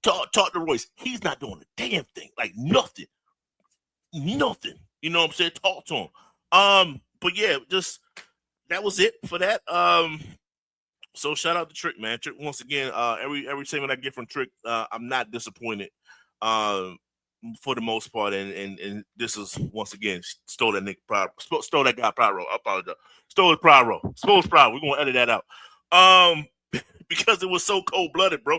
Talk to Royce. He's not doing a damn thing. Like nothing. You know what I'm saying? Talk to him. But yeah, just that was it for that. So shout out to Trick, man. Trick, once again, every segment I get from Trick, I'm not disappointed. For the most part, and this is once again stole that guy Pyro. I apologize. Stole his Pyro. We're gonna edit that out. Because it was so cold blooded, bro.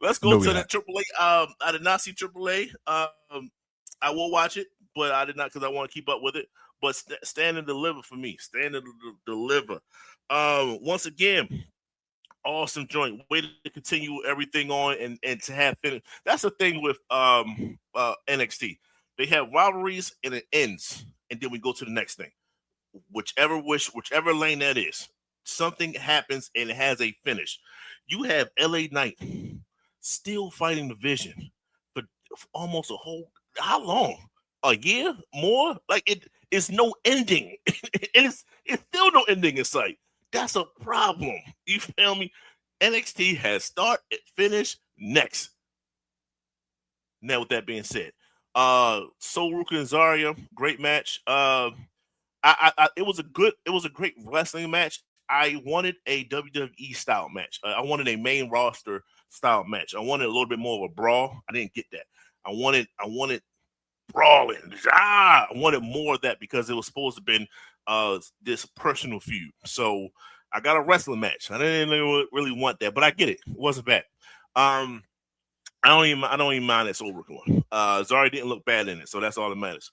Let's go to the AAA. I did not see AAA. I will watch it, but I did not because I want to keep up with it. But stand and deliver for me. Stand and deliver. Once again, awesome joint. Way to continue everything on and to have finished. That's the thing with NXT. They have rivalries and it ends, and then we go to the next thing. Whichever lane that is, something happens and it has a finish. You have LA Knight still fighting the Vision for almost a whole, how long? A year? More? Like it's no ending. It's still no ending in sight. That's a problem. You feel me? NXT has start and finish next. Now, with that being said, Soul Ruka and Zarya, great match. It was a great wrestling match. I wanted a WWE style match. I wanted a main roster style match. I wanted a little bit more of a brawl. I didn't get that. I wanted brawling. I wanted more of that because it was supposed to have been this personal feud. So I got a wrestling match. I didn't really want that, but I get it. It wasn't bad. I don't even mind that Soul Ruka one. Zarya didn't look bad in it, so that's all that matters.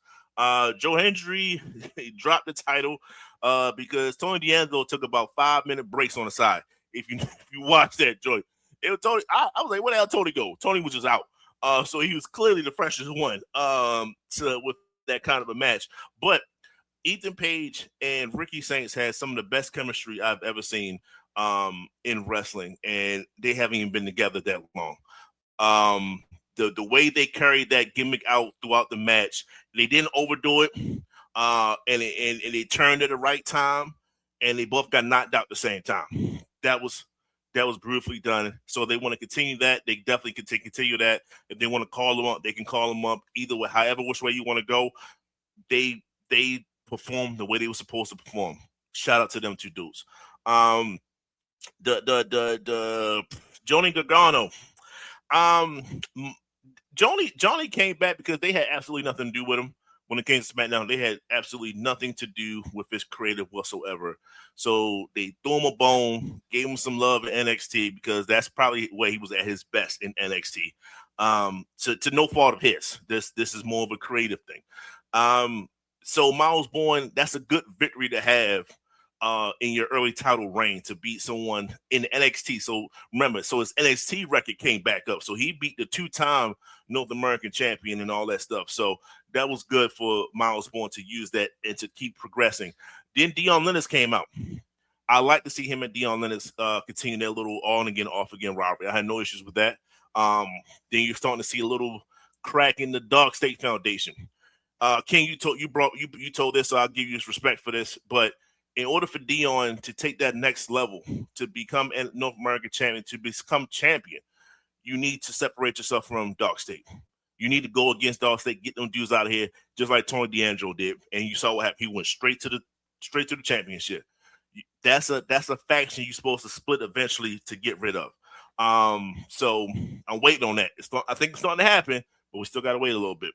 Joe Hendry dropped the title because Tony D'Angelo took about 5-minute breaks on the side. If you watch that joint, it was Tony. I was like, where the hell Tony go? Tony was just out. So he was clearly the freshest one with that kind of a match. But Ethan Page and Ricky Saints had some of the best chemistry I've ever seen in wrestling, and they haven't even been together that long. The way they carried that gimmick out throughout the match, they didn't overdo it, and they turned at the right time, and they both got knocked out at the same time. That was beautifully done. So they want to continue that. They definitely can continue that. If they want to call them up, they can call them up. Either way, however which way you want to go, they performed the way they were supposed to perform. Shout out to them two dudes. The Johnny Gargano. Johnny came back because they had absolutely nothing to do with him when it came to SmackDown. They had absolutely nothing to do with his creative whatsoever. So they threw him a bone, gave him some love in NXT because that's probably where he was at his best in NXT. To no fault of his. This is more of a creative thing. So Miles Bourne, that's a good victory to have in your early title reign to beat someone in NXT. So remember, so his NXT record came back up. So he beat the 2-time North American champion and all that stuff. So that was good for Miles Bourne to use that and to keep progressing. Then Deion Lennox came out. I like to see him and Deion Lennox continue their little on again, off again rivalry. I had no issues with that. Then you're starting to see a little crack in the Dark State Foundation. King, you told this, so I'll give you respect for this. But in order for Dion to take that next level, to become a North American champion, to become champion, you need to separate yourself from Dark State. You need to go against Dark State, get them dudes out of here, just like Tony D'Angelo did. And you saw what happened. He went straight to the championship. That's a faction you're supposed to split eventually to get rid of. So I'm waiting on that. I think it's starting to happen, but we still got to wait a little bit.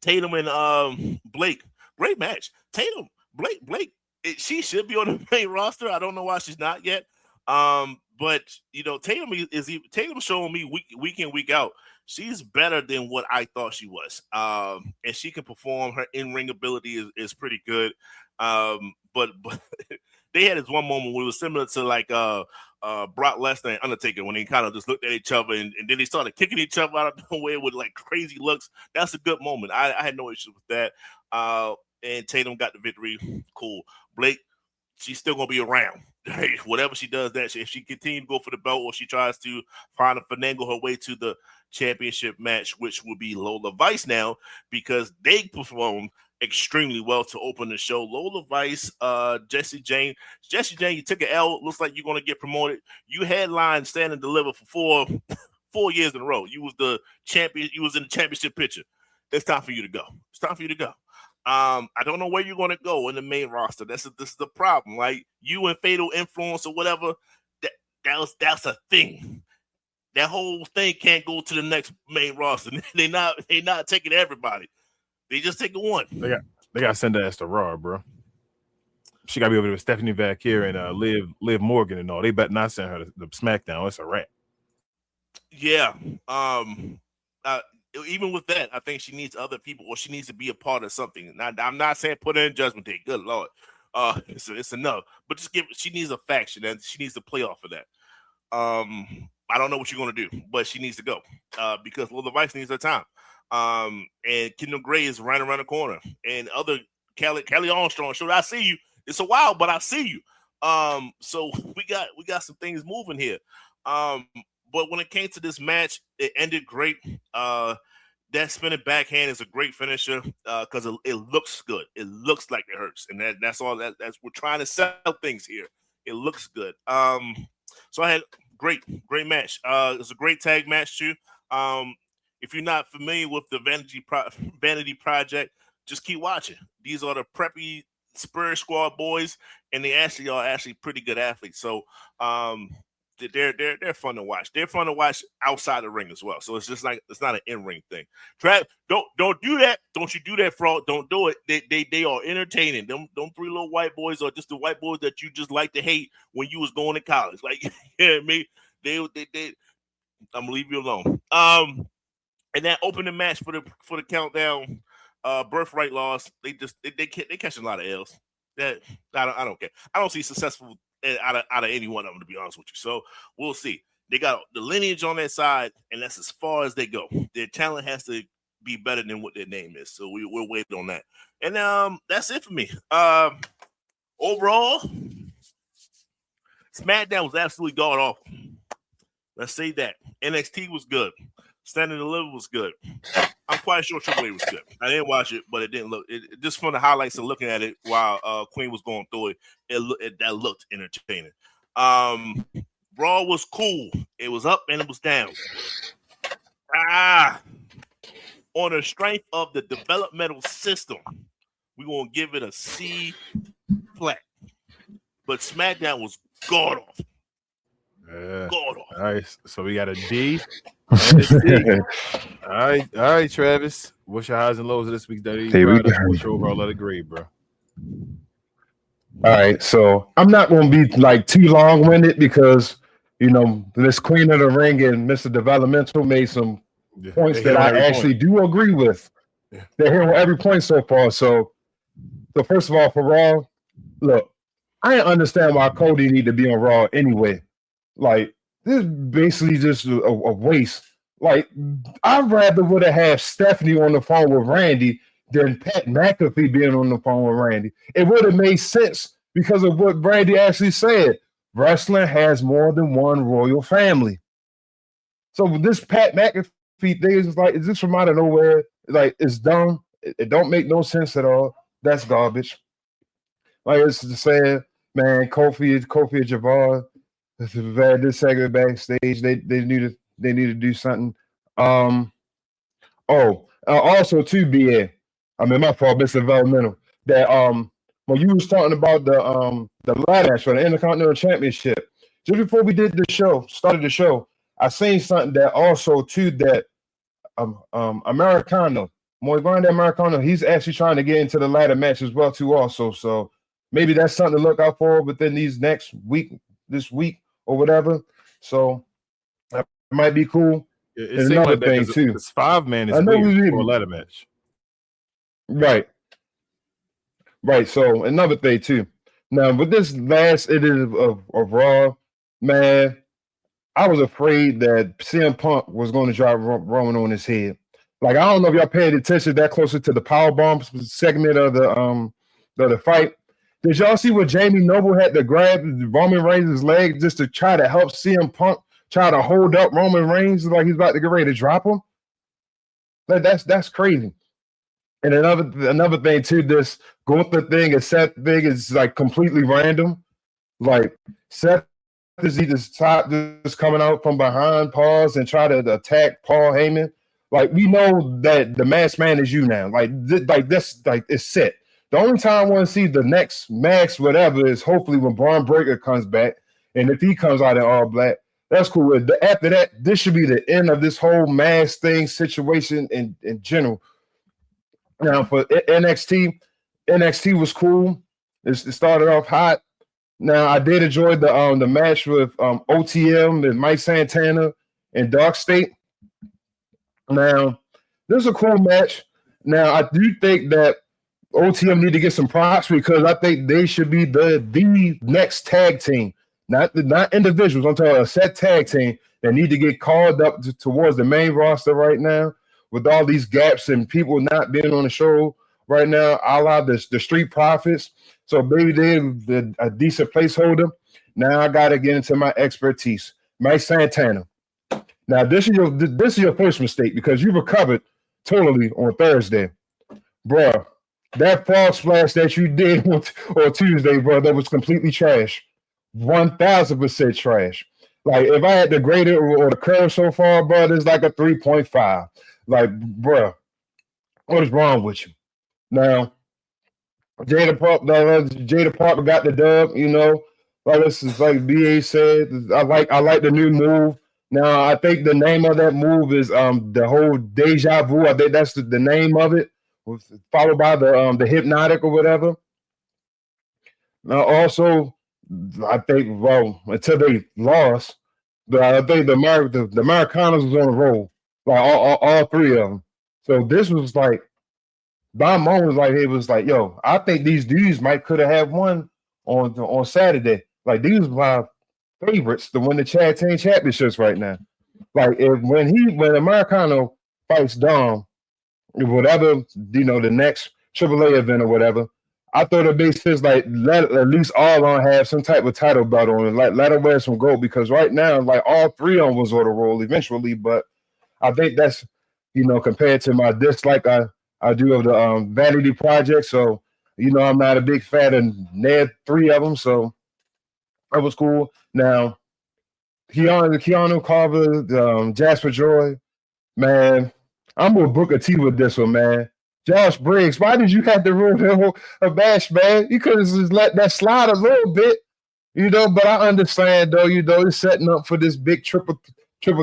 Tatum and Blake, great match. Tatum, Blake, she should be on the main roster. I don't know why she's not yet. But Tatum's showing me week in, week out. She's better than what I thought she was. And she can perform. Her in-ring ability is pretty good. But they had this one moment where it was similar to like Brock Lesnar and Undertaker, when they kind of just looked at each other and then they started kicking each other out of nowhere with like crazy looks. That's a good moment. I had no issues with that. And Tatum got the victory. Cool. Blake, she's still gonna be around. Whatever she does, that if she continues to go for the belt or she tries to finagle her way to the championship match, which will be Lola Vice now, because they performed extremely well to open the show. Lola Vice, Jessie Jane, you took an L. Looks like you're going to get promoted. You headlined Stand and Deliver for four years in a row. You was the champion. You was in the championship picture. It's time for you to go. I don't know where you're going to go in the main roster. This is the problem. Like you and Fatal Influence or whatever. That's a thing. That whole thing can't go to the next main roster. They not taking everybody. They just take one. They got to send her ass to Raw, bro. She got to be over there with Stephanie Vaquer and Liv Morgan and all. They better not send her to SmackDown. It's a wrap. Yeah. Even with that, I think she needs other people, or she needs to be a part of something. Now, I'm not saying put her in Judgment Day. Good Lord. It's enough. But just she needs a faction, and she needs to play off of that. I don't know what you're going to do, but she needs to go because Lola Vice needs her time. And Kendall Gray is right around the corner, and other Kelly Armstrong showed I see you. It's a while, but I see you. So we got some things moving here. But when it came to this match, it ended great. That spinning backhand is a great finisher because it looks good. It looks like it hurts, and that's all. That's we're trying to sell things here. It looks good. So I had great match. It was a great tag match too. If you're not familiar with the Vanity Project, just keep watching. These are the preppy Spur Squad boys, and they actually are pretty good athletes. So they're fun to watch. They're fun to watch outside the ring as well. So it's just like it's not an in-ring thing. Trav, don't do that. Don't you do that, fraud. Don't do it. They are entertaining. Them three little white boys are just the white boys that you just like to hate when you was going to college. Like, yeah, me. They I'm gonna leave you alone. And that opening match for the countdown, Birthright loss. They catching a lot of L's. That I don't care. I don't see successful out of any one of them, to be honest with you. So we'll see. They got the lineage on their side, and that's as far as they go. Their talent has to be better than what their name is. So we'll wait on that. And that's it for me. Overall, SmackDown was absolutely god awful. Let's say that. NXT was good. Stand and Deliver was good. I'm quite sure Triple H was good. I didn't watch it, but it didn't look. Just from the highlights and looking at it while Queen was going through it, that looked entertaining. Raw was cool. It was up and it was down. On the strength of the developmental system, we're gonna give it a C flat. But SmackDown was god awful. God awful. All right, so we got a D. And a C. All right, Travis. What's your highs and lows of this week's WWE? What's your overall letter grade, bro? All right, so I'm not going to be like too long-winded because this Queen of the Ring and Mr. Developmental made some points that I actually do agree with. They're here on every point so far. So first of all, for Raw, look, I didn't understand why Cody need to be on Raw anyway. Like, this is basically just a waste. Like, I'd rather would have had Stephanie on the phone with Randy than Pat McAfee being on the phone with Randy. It would have made sense because of what Randy actually said. Wrestling has more than one royal family. So this Pat McAfee thing is like, is this from out of nowhere? Like, it's dumb. It don't make no sense at all. That's garbage. Like, it's just saying, man, Kofi and Jabbar, this segment backstage, they need to do something. Also too, BA. I mean, my fault, Mr. Developmental. That when you was talking about the ladder match for the Intercontinental Championship, just before we did the show, started the show, I seen something that also too that Americano, Muy Grande Americano, he's actually trying to get into the ladder match as well too also. So maybe that's something to look out for within this week or whatever. So that might be cool. It seems like thing too. It's 5-man is weird for a ladder match. Right. So another thing too. Now with this last edition of Raw, man, I was afraid that CM Punk was going to drive Roman on his head. Like, I don't know if y'all paid attention that closer to the powerbomb segment of the fight. Did y'all see what Jamie Noble had to grab Roman Reigns' leg just to try to help CM Punk try to hold up Roman Reigns like he's about to get ready to drop him? Like, that's crazy. And another thing too, this Gunther thing and Seth thing is like completely random. Like, Seth is just coming out from behind Paul's and try to attack Paul Heyman. Like, we know that the masked man is you now. Like this, like, it's set. The only time I want to see the next match, whatever, is hopefully when Braun Breaker comes back. And if he comes out in all black, that's cool. After that, this should be the end of this whole mask thing situation in general. Now, for NXT was cool. It started off hot. Now, I did enjoy the match with OTM and Mike Santana and Dark State. Now, this is a cool match. Now, I do think that OTM need to get some props because I think they should be the next tag team, not individuals. I'm talking about a set tag team that need to get called up towards the main roster right now with all these gaps and people not being on the show right now. I allow the Street Profits. So maybe they're a decent placeholder. Now I got to get into my expertise. Mike Santana. Now this is your first mistake because you recovered totally on Thursday. Bruh, that frog splash that you did on Tuesday, bro, that was completely trash. 1,000% trash. Like, if I had to grade it or the curve so far, bro, it's like a 3.5. Like, bruh, what is wrong with you? Now, Jada Parker got the dub, you know. Like, this is like BA said. I like the new move. Now, I think the name of that move is the whole deja vu. I think that's the name of it, followed by the hypnotic or whatever. Now, also, I think, well, until they lost, but I think the Americanos was on a roll, like all three of them. So this was like, my moment was like, it was like, yo, I think these dudes could have had one on Saturday. Like, these are my favorites to win the Tag Team Championships right now. Like, when Americano fights Dom, whatever, you know, the next AAA event or whatever, I thought it makes sense, like, let at least all on have some type of title belt on it. Like, let her wear some gold because right now, like, all three of them was on the roll eventually. But I think that's, you know, compared to my dislike I do of the Vanity Project. So, you know, I'm not a big fan of three of them. So that was cool. Now, Keanu Carver, Jasper Joy, man, I'm with Booker T with this one, man. Josh Briggs, why did you have to ruin a match, man? You could have just let that slide a little bit, you know, but I understand, though, you know, it's setting up for this big triple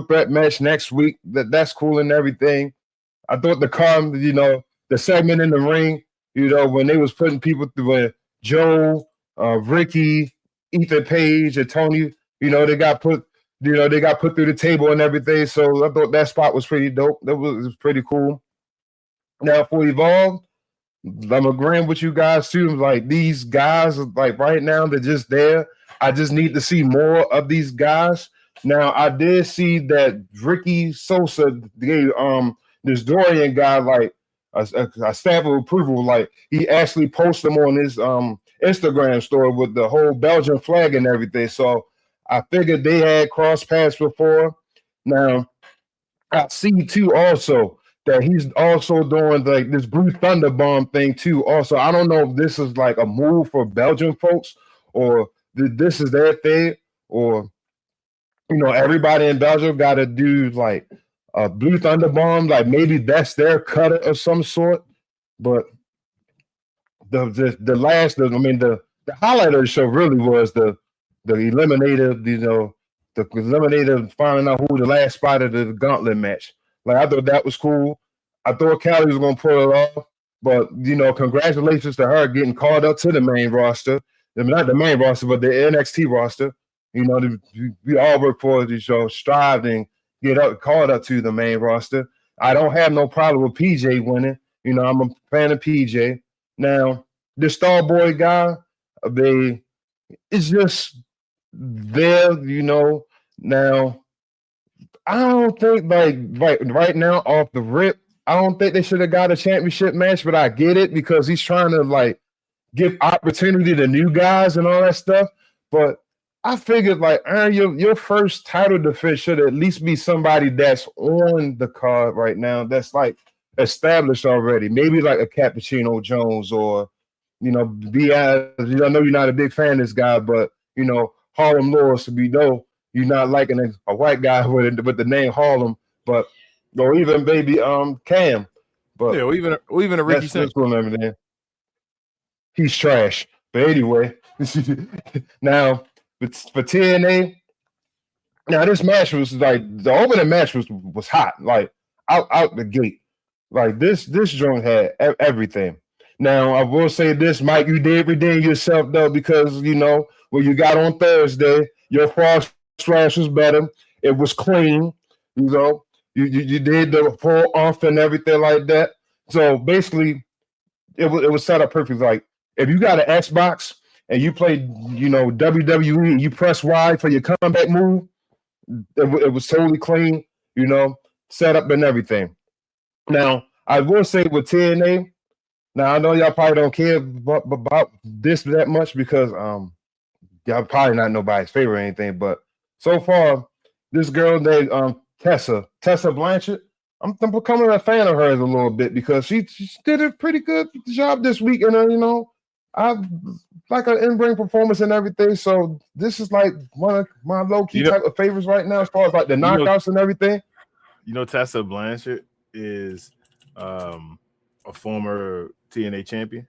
threat match next week. That's cool and everything. I thought the segment in the ring, you know, when they was putting people through Joe, Ricky, Ethan Page, and Tony, you know, they got put through the table and everything. So I thought that spot was pretty dope. It was pretty cool. Now for Evolve, I'm agreeing with you guys too. Like, these guys, like, right now, they're just there. I just need to see more of these guys. Now, I did see that Ricky Sosa gave this Dorian guy like a stamp of approval. Like, he actually posted them on his Instagram story with the whole Belgian flag and everything. So I figured they had crossed paths before. Now, I see too also that he's also doing like this Blue Thunder Bomb thing too. Also, I don't know if this is like a move for Belgian folks or this is their thing, or everybody in Belgium got to do like a Blue Thunder Bomb. Like maybe that's their cut of some sort. But the highlight of the show really was the eliminator, the eliminator finding out who the last spot of the gauntlet match. Like I thought that was cool. I thought Callie was gonna pull it off, but congratulations to her getting called up to the main roster. I mean, not the main roster, but the NXT roster. We all work for the show, strive and get called up to the main roster. I don't have no problem with PJ winning. I'm a fan of PJ. Now, the Starboy guy, it's just there, Now, I don't think right now off the rip, I don't think they should have got a championship match, but I get it because he's trying to give opportunity to new guys and all that stuff. But I figured Aaron, your first title defense should at least be somebody that's on the card right now, that's established already. Maybe like a Cappuccino Jones or Diaz. I know you're not a big fan of this guy, but Harlem Lewis, you're not liking a white guy with the name Harlem, but or even maybe Cam. But yeah, or even a Ricky Simpson. He's trash. But anyway, now for TNA, now this match was the opening match was hot, out the gate. This joint had everything. Now I will say this, Mike, you did redeem yourself though, because what you got on Thursday, your frost slash was better. It was clean, you did the full off and everything like that. So basically, it was set up perfect. If you got an Xbox and you play, WWE, and you press Y for your comeback move, it was totally clean, set up and everything. Now, I will say with TNA, now I know y'all probably don't care about this that much because y'all probably not nobody's favorite or anything, but so far, this girl named Tessa Blanchard, I'm becoming a fan of hers a little bit because she did a pretty good job this week, and I like her in-ring performance and everything. So this is one of my low-key type of favorites right now as far as the knockouts and everything. Tessa Blanchard is a former TNA champion,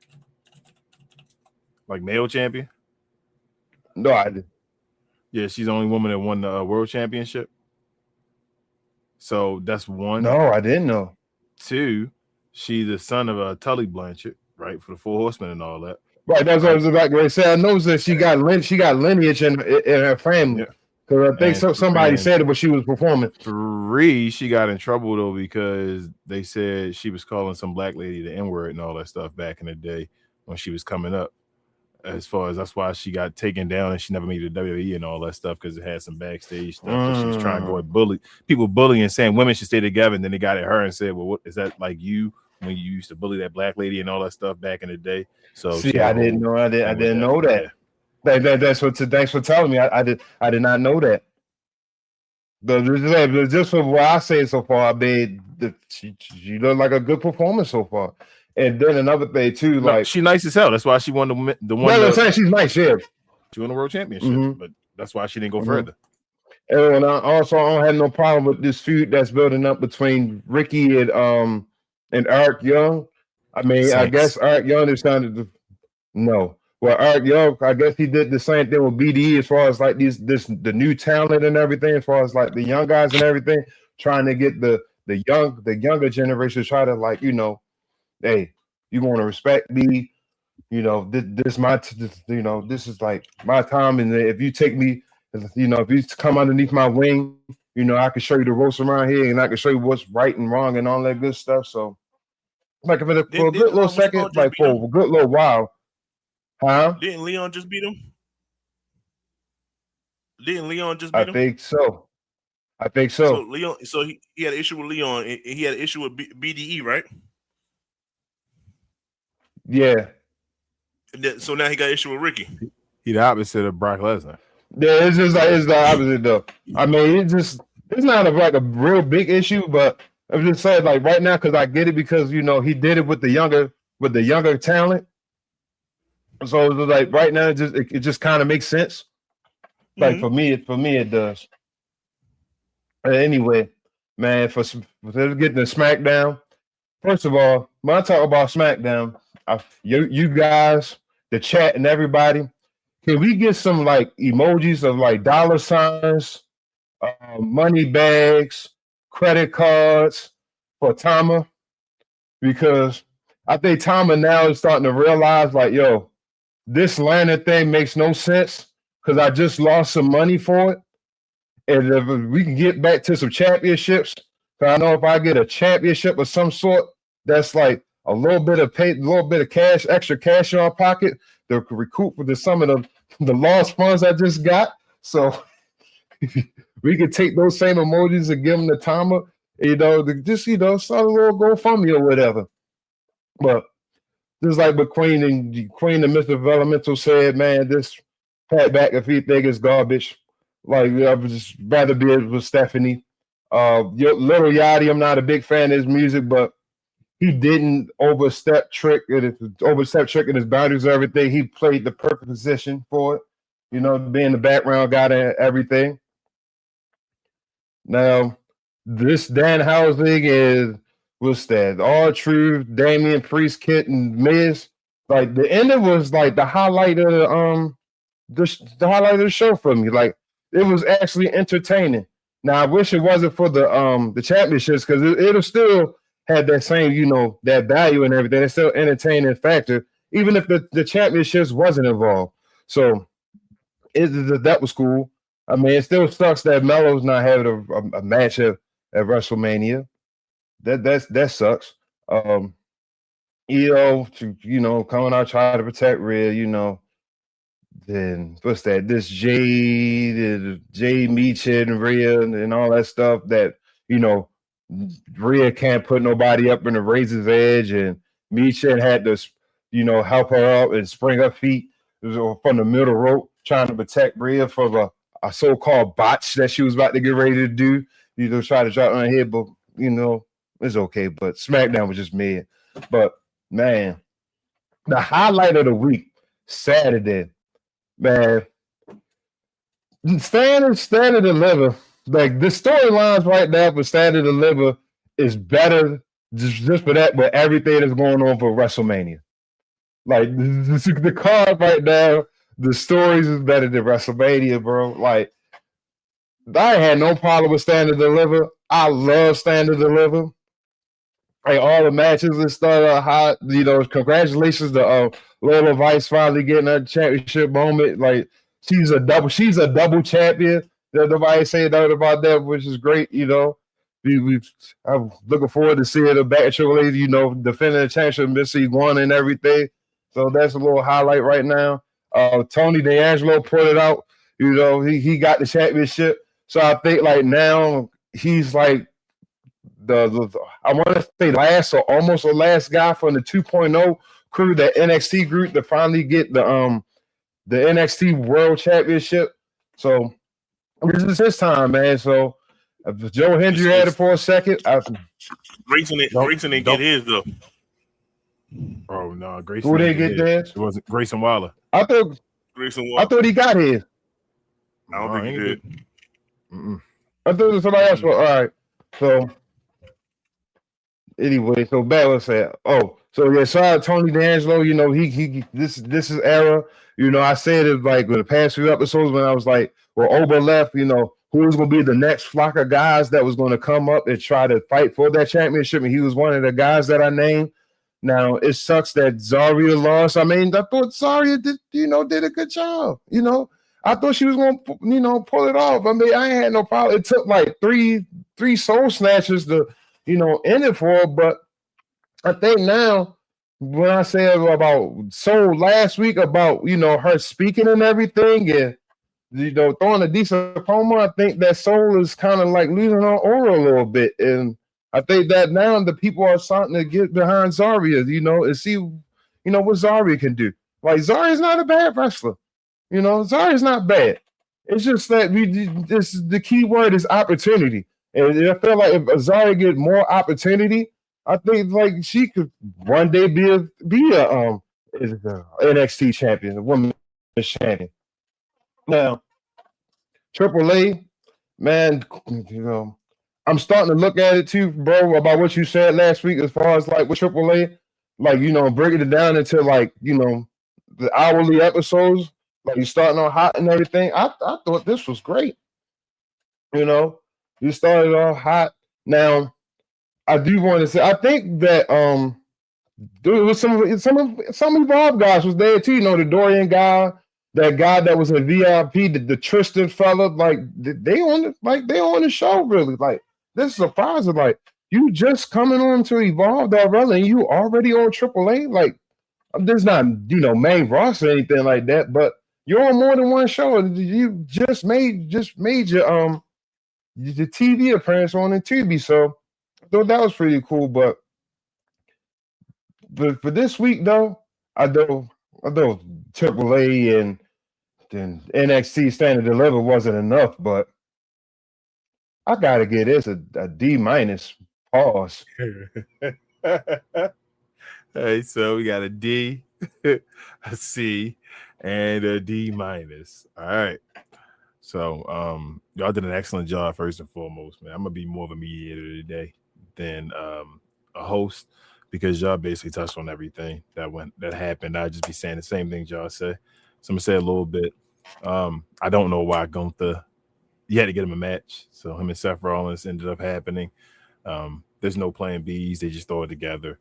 male champion. No, I didn't. Yeah, she's the only woman that won the world championship. So that's one. No, I didn't know. Two, she's the son of Tully Blanchard, right, for the Four Horsemen and all that. Right, that's what I was about to say. I know that she got lineage in her family. Because I think somebody said it when she was performing. Three, she got in trouble though because they said she was calling some black lady the N-word and all that stuff back in the day when she was coming up. As far as that's why she got taken down and she never made the WWE and all that stuff because it had some backstage stuff. She was trying to go and bullying, saying women should stay together. And then they got at her and said, "Well, what is that like you when you used to bully that black lady and all that stuff back in the day?" So see, I didn't know. I didn't know that. That's what. Thanks for telling me. I did not know that. But just from what I say so far, I mean, she looked like a good performance so far. And then another thing too, she nice as hell. That's why she won the one. No, I'm saying she's nice. Yeah, she won the world championship, but that's why she didn't go further. And I don't have no problem with this feud that's building up between Ricky and Eric Young. I mean, I guess Eric Young is trying to no. Well, Eric Young, I guess he did the same thing with BDE as far as the new talent and everything, as far as the young guys and everything, trying to get the younger generation to try to hey, you want to respect me, this is my time, and if you take me, if you come underneath my wing, I can show you the ropes around here, and I can show you what's right and wrong and all that good stuff. So, for a good little second, for a good little while, huh? Didn't Leon just beat him? I think so. So Leon, he had an issue with Leon, and he had an issue with BDE, right? Yeah. So now he got an issue with Ricky. He the opposite of Brock Lesnar. Yeah, it's the opposite though. I mean, it's not like a real big issue, but I'm just saying like right now because I get it because he did it with the younger talent. So like right now it just kind of makes sense. Like for me it does. Anyway, man, let's get to SmackDown. First of all, when I talk about SmackDown, you guys, the chat and everybody, can we get some like emojis of like dollar signs, money bags, credit cards for Tama? Because I think Tama now is starting to realize like, yo, this lantern thing makes no sense because I just lost some money for it. And if we can get back to some championships, I know if I get a championship of some sort, that's like a little bit of cash, extra cash in our pocket to recoup for some of the lost funds I just got. So we could take those same emojis and give them to Tama, start a little GoFundMe or whatever. But just like what Queen and Mr. Developmental said, man, this Pat back if he think it's garbage. Like I would just rather be with Stephanie. Little Yachty, I'm not a big fan of his music, but he didn't overstep trick in his boundaries or everything. He played the perfect position for it, being the background guy and everything. Now, this Dan Housing is what's that? All Truth, Damian Priest, Kit, and Miz. Like the ending was like the highlight of the show for me. Like it was actually entertaining. Now I wish it wasn't for the championships because it'll still had that same, that value and everything. It's still entertaining factor, even if the championships wasn't involved. So that was cool. I mean, it still sucks that Melo's not having a match at WrestleMania. That sucks. Coming out trying to protect Rhea, then what's that? This Jay Meechin and Rhea and all that stuff that, Rhea can't put nobody up in the razor's edge, and Meechin had to, help her up and spring her feet from the middle rope, trying to protect Rhea from a so-called botch that she was about to get ready to do. Try to drop on her head, but it's okay. But SmackDown was just mad. But man, the highlight of the week, Saturday, man, Stand and Deliver. Like the storylines right now for Stand and Deliver is better just for that, but everything that's going on for WrestleMania. Like the card right now, the stories is better than WrestleMania, bro. Like I had no problem with Stand and Deliver. I love Stand and Deliver. Like all the matches and stuff, hot. Congratulations to Lola Vice finally getting a championship moment. Like she's a double champion. Nobody saying nothing about that, which is great. I'm looking forward to seeing her back at Triple H, defending the championship, Missy won and everything. So that's a little highlight right now. Tony D'Angelo put it out. He got the championship. So I think like now he's like I want to say last or almost the last guy from the 2.0 crew, that NXT group, to finally get the NXT World Championship. So this is his time, man. So if Joe Hendry had it for a second, Grayson didn't get his though. Oh no, Grayson. Who didn't get theirs? It wasn't Grayson Waller. I thought he got his. I don't think he did. I thought it was somebody else. All right. So anyway, so bad was said. Oh, so yeah, shout out Tony D'Angelo. He this is era. I said it like with the past few episodes when I was like, well, Oba left. Who was going to be the next flock of guys that was going to come up and try to fight for that championship, and he was one of the guys that I named. Now it sucks that Zarya lost. I mean, I thought Zarya did a good job. I thought she was going to, pull it off. I mean, I ain't had no problem. It took like three soul snatchers to, end it for her. But I think now, when I said about Soul last week about, her speaking and everything and, throwing a decent promo, I think that Soul is kind of like losing her aura a little bit. And I think that now the people are starting to get behind Zarya, and see, what Zarya can do. Like, Zarya's not a bad wrestler. Zarya's not bad. It's just that the key word is opportunity. And I feel like if Azaria get more opportunity, I think like she could one day be a NXT champion, a women's champion. Now, Triple A, man, I'm starting to look at it too, bro, about what you said last week as far as like with Triple A, like breaking it down into like the hourly episodes, like you starting on hot and everything. I thought this was great. You started off hot. Now, I do want to say, I think that there was some Evolve guys was there too. The Dorian guy, that guy that was in VIP, the Tristan fella, like they on the show really. Like this is surprising. Like you just coming on to Evolve already, and you already on AAA. Like there's not main roster or anything like that, but you're on more than one show, and you just made your TV appearance on the TV. So I thought that was pretty cool. But for this week though, I know AAA and then NXT Stand and Deliver wasn't enough, but I gotta get this a D-. Pause. Hey, so we got a D, a C, and a D-. All right. So y'all did an excellent job first and foremost, man. I'm gonna be more of a mediator today than a host because y'all basically touched on everything that happened. I'll just be saying the same thing y'all say. So I'm gonna say a little bit. I don't know why Gunther, you had to get him a match. So him and Seth Rollins ended up happening. There's no plan Bs. They just throw it together.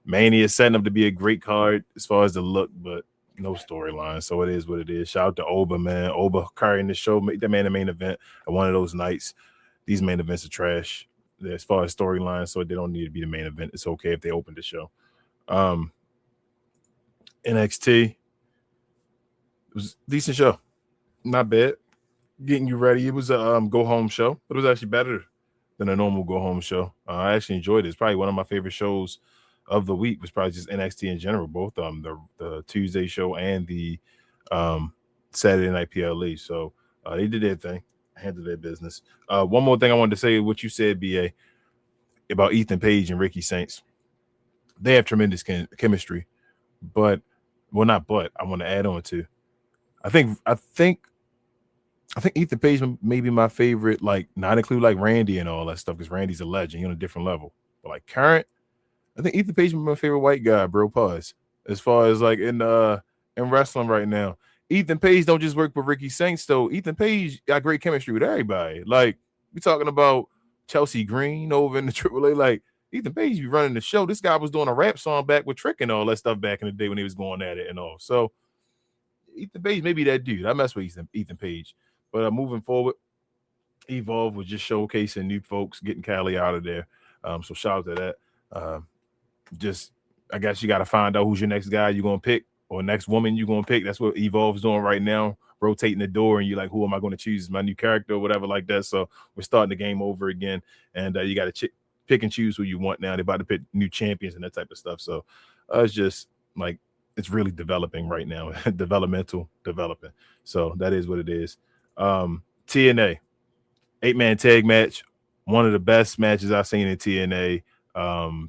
Mania is setting up to be a great card as far as the look, but no storyline. So it is what it is. Shout out to Oba, man. Oba carrying the show, make that man the main event at one of those nights. These main events are trash as far as storylines, so they don't need to be the main event. It's okay if they open the show. NXT, it was a decent show. Not bad. Getting you ready. It was a go-home show, but it was actually better than a normal go-home show. I actually enjoyed it. It's probably one of my favorite shows of the week. Was probably just NXT in general, both the Tuesday show and the Saturday night PLE. So they did their thing, handled their business. One more thing I wanted to say, what you said, BA, about Ethan Page and Ricky Saints. They have tremendous chemistry, but I want to add on to. I think Ethan Page may be my favorite, like not include like Randy and all that stuff, because Randy's a legend, you're on a different level. But like current, I think Ethan Page is my favorite white guy, bro. Pause. As far as like in wrestling right now, Ethan Page don't just work with Ricky Saints though. Ethan Page got great chemistry with everybody. Like we talking about Chelsea Green over in the AAA. Like Ethan Page be running the show. This guy was doing a rap song back with Trick and all that stuff back in the day when he was going at it and all. So Ethan Page may be that dude. I mess with Ethan Page. But moving forward, Evolve was just showcasing new folks, getting Cali out of there. So shout out to that. Just, I guess you got to find out who's your next guy you're going to pick or next woman you're going to pick. That's what Evolve's doing right now, rotating the door. And you're like, who am I going to choose as my new character or whatever like that. So we're starting the game over again. And you got to pick and choose who you want now. They're about to pick new champions and that type of stuff. So it's just like, it's really developing right now. Developing. So that is what it is. TNA 8-man tag match, one of the best matches I've seen in TNA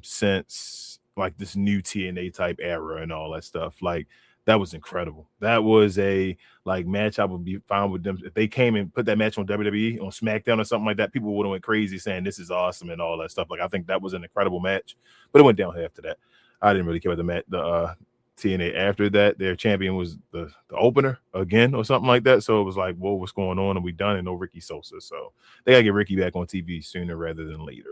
since like this new TNA type era and all that stuff. Like that was incredible. That was a like match I would be fine with them if they came and put that match on WWE on SmackDown or something like that. People would have went crazy saying this is awesome and all that stuff. Like I think that was an incredible match, but it went downhill after that. I didn't really care about the match. The TNA after that, their champion was the opener again or something like that. So it was like, whoa, what's going on? And we done, and no Ricky Sosa. So they gotta get Ricky back on TV sooner rather than later.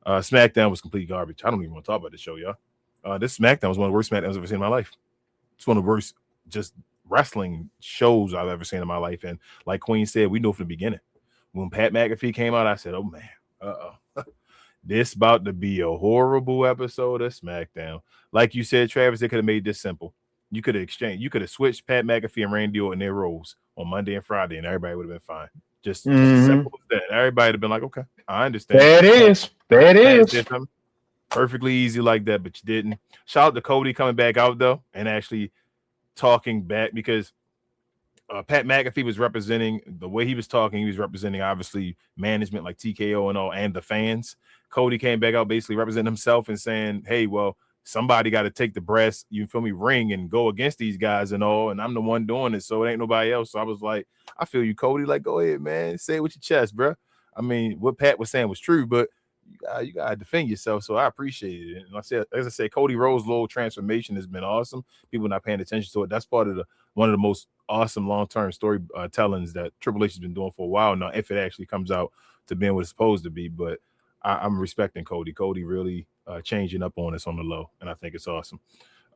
SmackDown was complete garbage. I don't even want to talk about this show, y'all. This SmackDown was one of the worst SmackDowns I've ever seen in my life. It's one of the worst just wrestling shows I've ever seen in my life. And like Queen said, we know from the beginning. When Pat McAfee came out, I said, oh man, this about to be a horrible episode of SmackDown. Like you said, Travis, they could have made this simple. You could have switched Pat McAfee and Randy Orton their roles on Monday and Friday, and everybody would have been fine. Just as simple as that. Everybody would have been like, okay, I understand. That is. Perfectly easy like that, but you didn't. Shout out to Cody coming back out, though, and actually talking back, because Pat McAfee was representing the way he was talking. He was representing obviously management like TKO and all, and the fans. Cody came back out basically representing himself and saying, "Hey, well, somebody got to take the brass, you feel me, ring and go against these guys and all. And I'm the one doing it, so it ain't nobody else." So I was like, "I feel you, Cody. Like, go ahead, man. Say it with your chest, bro." I mean, what Pat was saying was true, but you gotta defend yourself. So I appreciate it. And as I said, Cody Rhodes' little transformation has been awesome. People not paying attention to it. That's part of one of the most awesome long-term story tellings that Triple H has been doing for a while now, if it actually comes out to being what it's supposed to be. But I'm respecting Cody. Cody really changing up on us on the low, and I think it's awesome.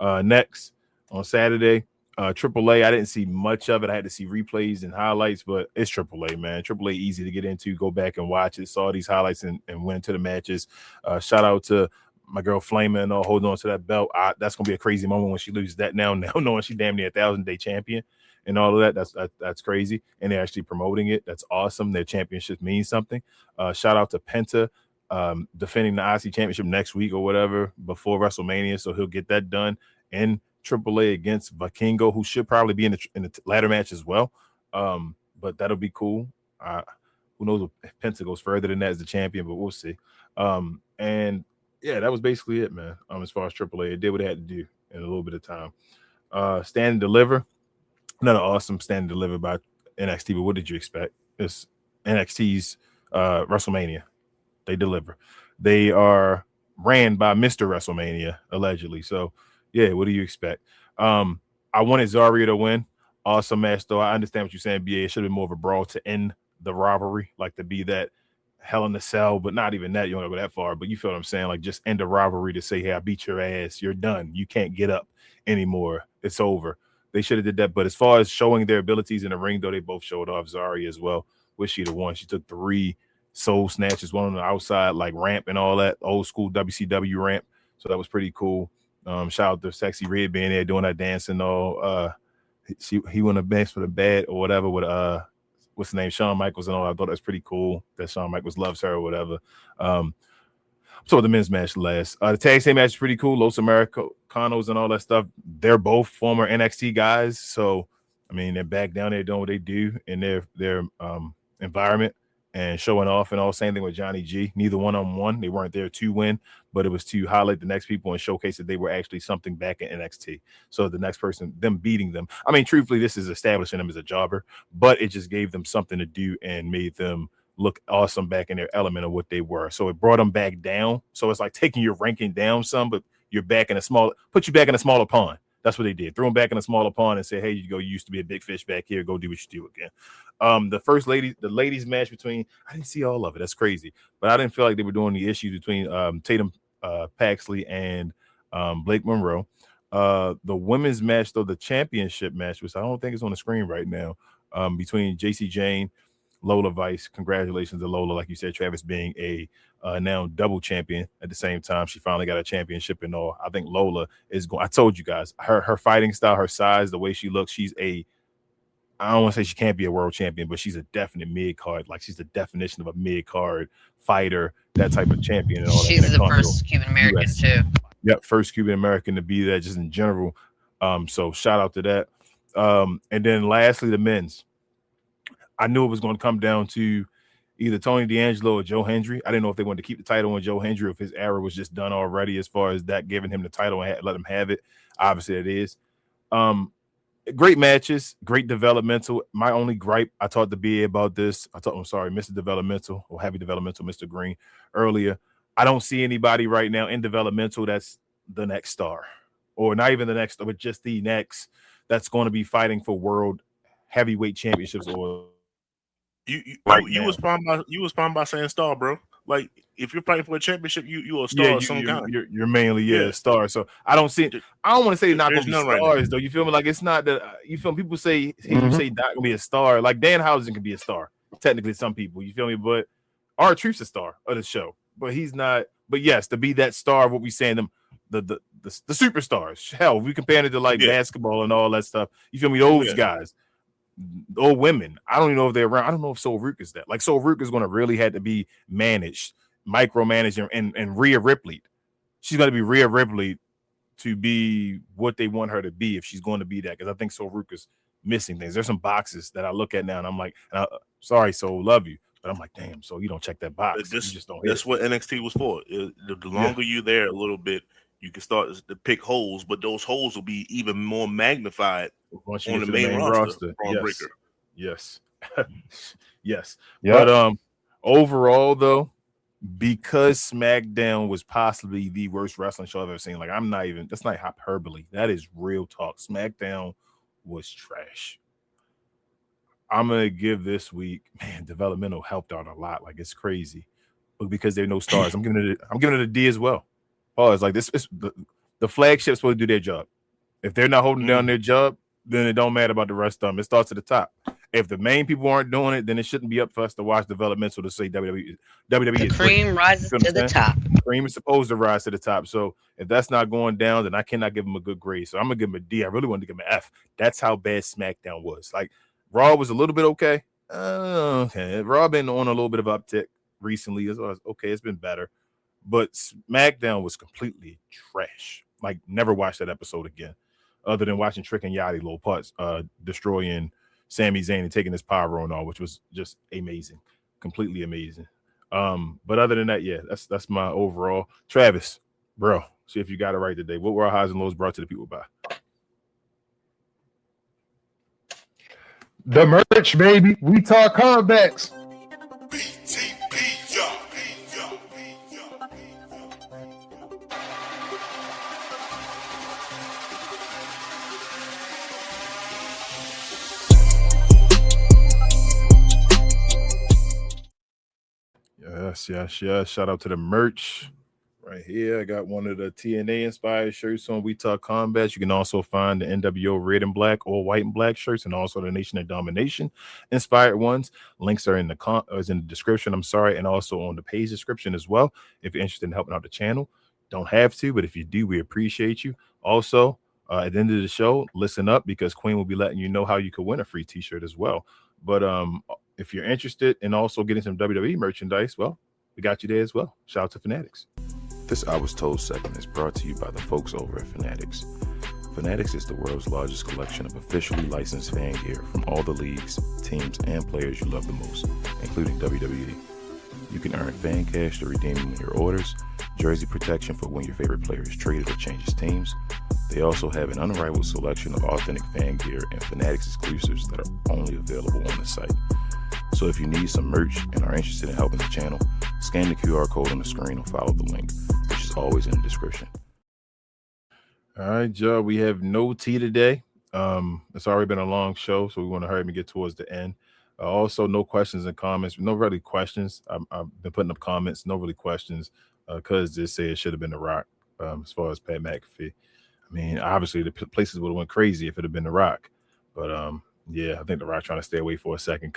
Next, on Saturday, AAA, I didn't see much of it. I had to see replays and highlights, but it's AAA, man. AAA easy to get into. Go back and watch it. Saw these highlights and went into the matches. Shout out to my girl Flamer and holding on to that belt. That's gonna be a crazy moment when she loses that now knowing she damn near 1,000-day champion and all of that. That's crazy. And they're actually promoting it. That's awesome. Their championship means something. Shout out to Penta defending the IC championship next week or whatever before WrestleMania. So he'll get that done. And AAA against Vikingo, who should probably be in the ladder match as well. But that'll be cool. Who knows if Penta goes further than that as the champion, but we'll see. And yeah, that was basically it, man. As far as AAA, it did what it had to do in a little bit of time. Stand and Deliver, another awesome Stand and Deliver by NXT. But what did you expect? It's NXT's WrestleMania. They deliver. They are ran by Mr. WrestleMania allegedly. So yeah, what do you expect? I wanted Zarya to win. Awesome match, though. I understand what you're saying, BA. It should have been more of a brawl to end the rivalry, like to be that Hell in a Cell, but not even that. You don't want to go that far, but you feel what I'm saying? Like just end the rivalry to say, hey, I beat your ass. You're done. You can't get up anymore. It's over. They should have did that. But as far as showing their abilities in the ring, though, they both showed off. Zarya as well. Wish she'd have won. She took 3 soul snatches, one on the outside, like ramp and all that, old school WCW ramp. So that was pretty cool. Shout out to Sexy Red being there doing that dance and all. He won a bench for the bad or whatever with what's the name, Shawn Michaels and all. I thought that was pretty cool that Shawn Michaels loves her or whatever. So the men's match last. The tag team match is pretty cool. Los Americanos and all that stuff. They're both former NXT guys, so I mean they're back down there doing what they do in their environment and showing off and all. Same thing with Johnny G. Neither one-on-one. They weren't there to win, but it was to highlight the next people and showcase that they were actually something back in NXT. So the next person, them beating them. I mean, truthfully, this is establishing them as a jobber, but it just gave them something to do and made them look awesome back in their element of what they were. So it brought them back down. So it's like taking your ranking down some, but you're back in put you back in a smaller pond. That's what they did. Throw them back in a smaller pond and say, hey, you used to be a big fish back here. Go do what you do again. The ladies match between, I didn't see all of it. That's crazy. But I didn't feel like they were doing the issues between Tatum Paxley and Blake Monroe. The women's match, though, the championship match, which I don't think is on the screen right now, between JC Jane, Lola Vice. Congratulations to Lola. Like you said, Travis being a now double champion at the same time. She finally got a championship and all. I think Lola is going. I told you guys, her fighting style, her size, the way she looks, I don't want to say she can't be a world champion, but she's a definite mid-card. Like she's the definition of a mid-card fighter, that type of champion and all that. She's the first Cuban American too. Yep, first Cuban American to be that just in general. So shout out to that. And then lastly, the men's. I knew it was going to come down to either Tony D'Angelo or Joe Hendry. I didn't know if they wanted to keep the title on Joe Hendry, if his era was just done already as far as that giving him the title and let him have it. Obviously, it is. Great matches, great developmental. My only gripe, I talked to BA about this. Mr. Developmental or Heavy Developmental, Mr. Green, earlier. I don't see anybody right now in developmental that's the next star, or not even the next, but just the next that's going to be fighting for world heavyweight championships. Or you respond by saying star, bro. Like if you're fighting for a championship, you're a star of some kind. You're mainly a star. So I don't see. I don't want to say they're not going to be stars right though. You feel me? Like it's not that. You feel me? People say you say not going to be a star. Like Dan Housen can be a star. Technically, some people. You feel me? But R-Truth's a star of the show, but he's not. But yes, to be that star of what we saying them. The superstars. Hell, we compare it to like basketball and all that stuff. You feel me? Those guys. Or women, I don't even know if they're around. I don't know if Sol Ruka is that. Like Sol Ruka is going to really have to be managed, micromanaged, and Rhea Ripley. She's going to be Rhea Ripley to be what they want her to be if she's going to be that. Because I think Sol Ruka's missing things. There's some boxes that I look at now and I'm like, sorry, so love you. But I'm like, damn, so you don't check that box. You just don't. That's what NXT was for. The longer you're there a little bit, you can start to pick holes, but those holes will be even more magnified once you on get the to main roster. Yes. Yes. Yep. But overall though, because SmackDown was possibly the worst wrestling show I've ever seen, like that's not hyperbole. That is real talk. SmackDown was trash. I'm gonna give this week, man, developmental helped out a lot. Like it's crazy, but because there are no stars, I'm giving it a D as well. Oh, it's like this is the flagship's supposed to do their job. If they're not holding down their job, then it don't matter about the rest of them. It starts at the top. If the main people aren't doing it, then it shouldn't be up for us to watch developmental to say WWE the cream rises to the top. Cream is supposed to rise to the top. So if that's not going down, then I cannot give them a good grade. So I'm gonna give them a D. I really wanted to give them an F. That's how bad SmackDown was. Like Raw was a little bit okay. Okay, Raw been on a little bit of uptick recently. It's okay, it's been better, but SmackDown was completely trash. Like never watched that episode again, other than watching Trick and Yachty little parts, destroying Sami Zayn and taking his power on all, which was just amazing, completely amazing. But other than that, yeah, that's my overall. Travis, bro, see if you got it right today. What were our highs and lows brought to the people by? The merch, baby. We talk comebacks. Yes. Shout out to the merch right here. I got one of the TNA inspired shirts on We Talk Combat. You can also find the NWO red and black or white and black shirts, and also the Nation of Domination inspired ones. Links are in the description. And also on the page description as well. If you're interested in helping out the channel, don't have to, but if you do, we appreciate you. Also, at the end of the show, listen up because Queen will be letting you know how you could win a free T-shirt as well. But if you're interested in also getting some WWE merchandise, well, we got you there as well. Shout out to Fanatics. This I Was Told segment is brought to you by the folks over at Fanatics. Fanatics is the world's largest collection of officially licensed fan gear from all the leagues, teams, and players you love the most, including WWE. You can earn fan cash to redeem when your orders, jersey protection for when your favorite player is traded or changes teams. They also have an unrivaled selection of authentic fan gear and Fanatics exclusives that are only available on the site. So if you need some merch and are interested in helping the channel, scan the QR code on the screen or follow the link, which is always in the description. All right, Joe, we have no tea today. It's already been a long show, so we want to hurry and get towards the end. Also, no questions and comments. No really questions. I've been putting up comments, no really questions, because they say it should have been The Rock as far as Pat McAfee. I mean, obviously, the places would have went crazy if it had been The Rock. But, yeah, I think The Rock trying to stay away for a second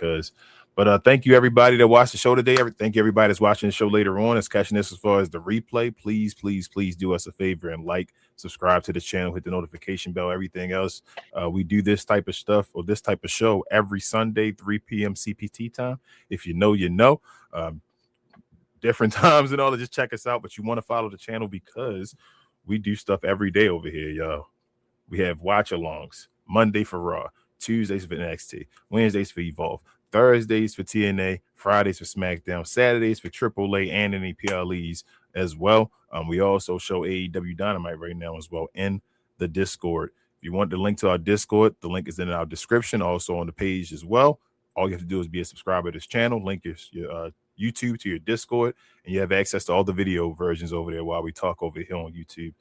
But thank you, everybody that watched the show today. Thank you, everybody that's watching the show later on. That's catching this as far as the replay. Please do us a favor and subscribe to the channel, hit the notification bell, everything else. We do this type of stuff or this type of show every Sunday, 3 p.m. CPT time. If you know, you know. Different times and all that. Just check us out. But you want to follow the channel because we do stuff every day over here, y'all. We have watch-alongs. Monday for Raw. Tuesdays for NXT, Wednesdays for Evolve, Thursdays for TNA, Fridays for SmackDown, Saturdays for AAA and any PLEs as well. We also show AEW Dynamite right now as well in the Discord. If you want the link to our Discord, the link is in our description, also on the page as well. All you have to do is be a subscriber to this channel, link your YouTube to your Discord, and you have access to all the video versions over there while we talk over here on YouTube.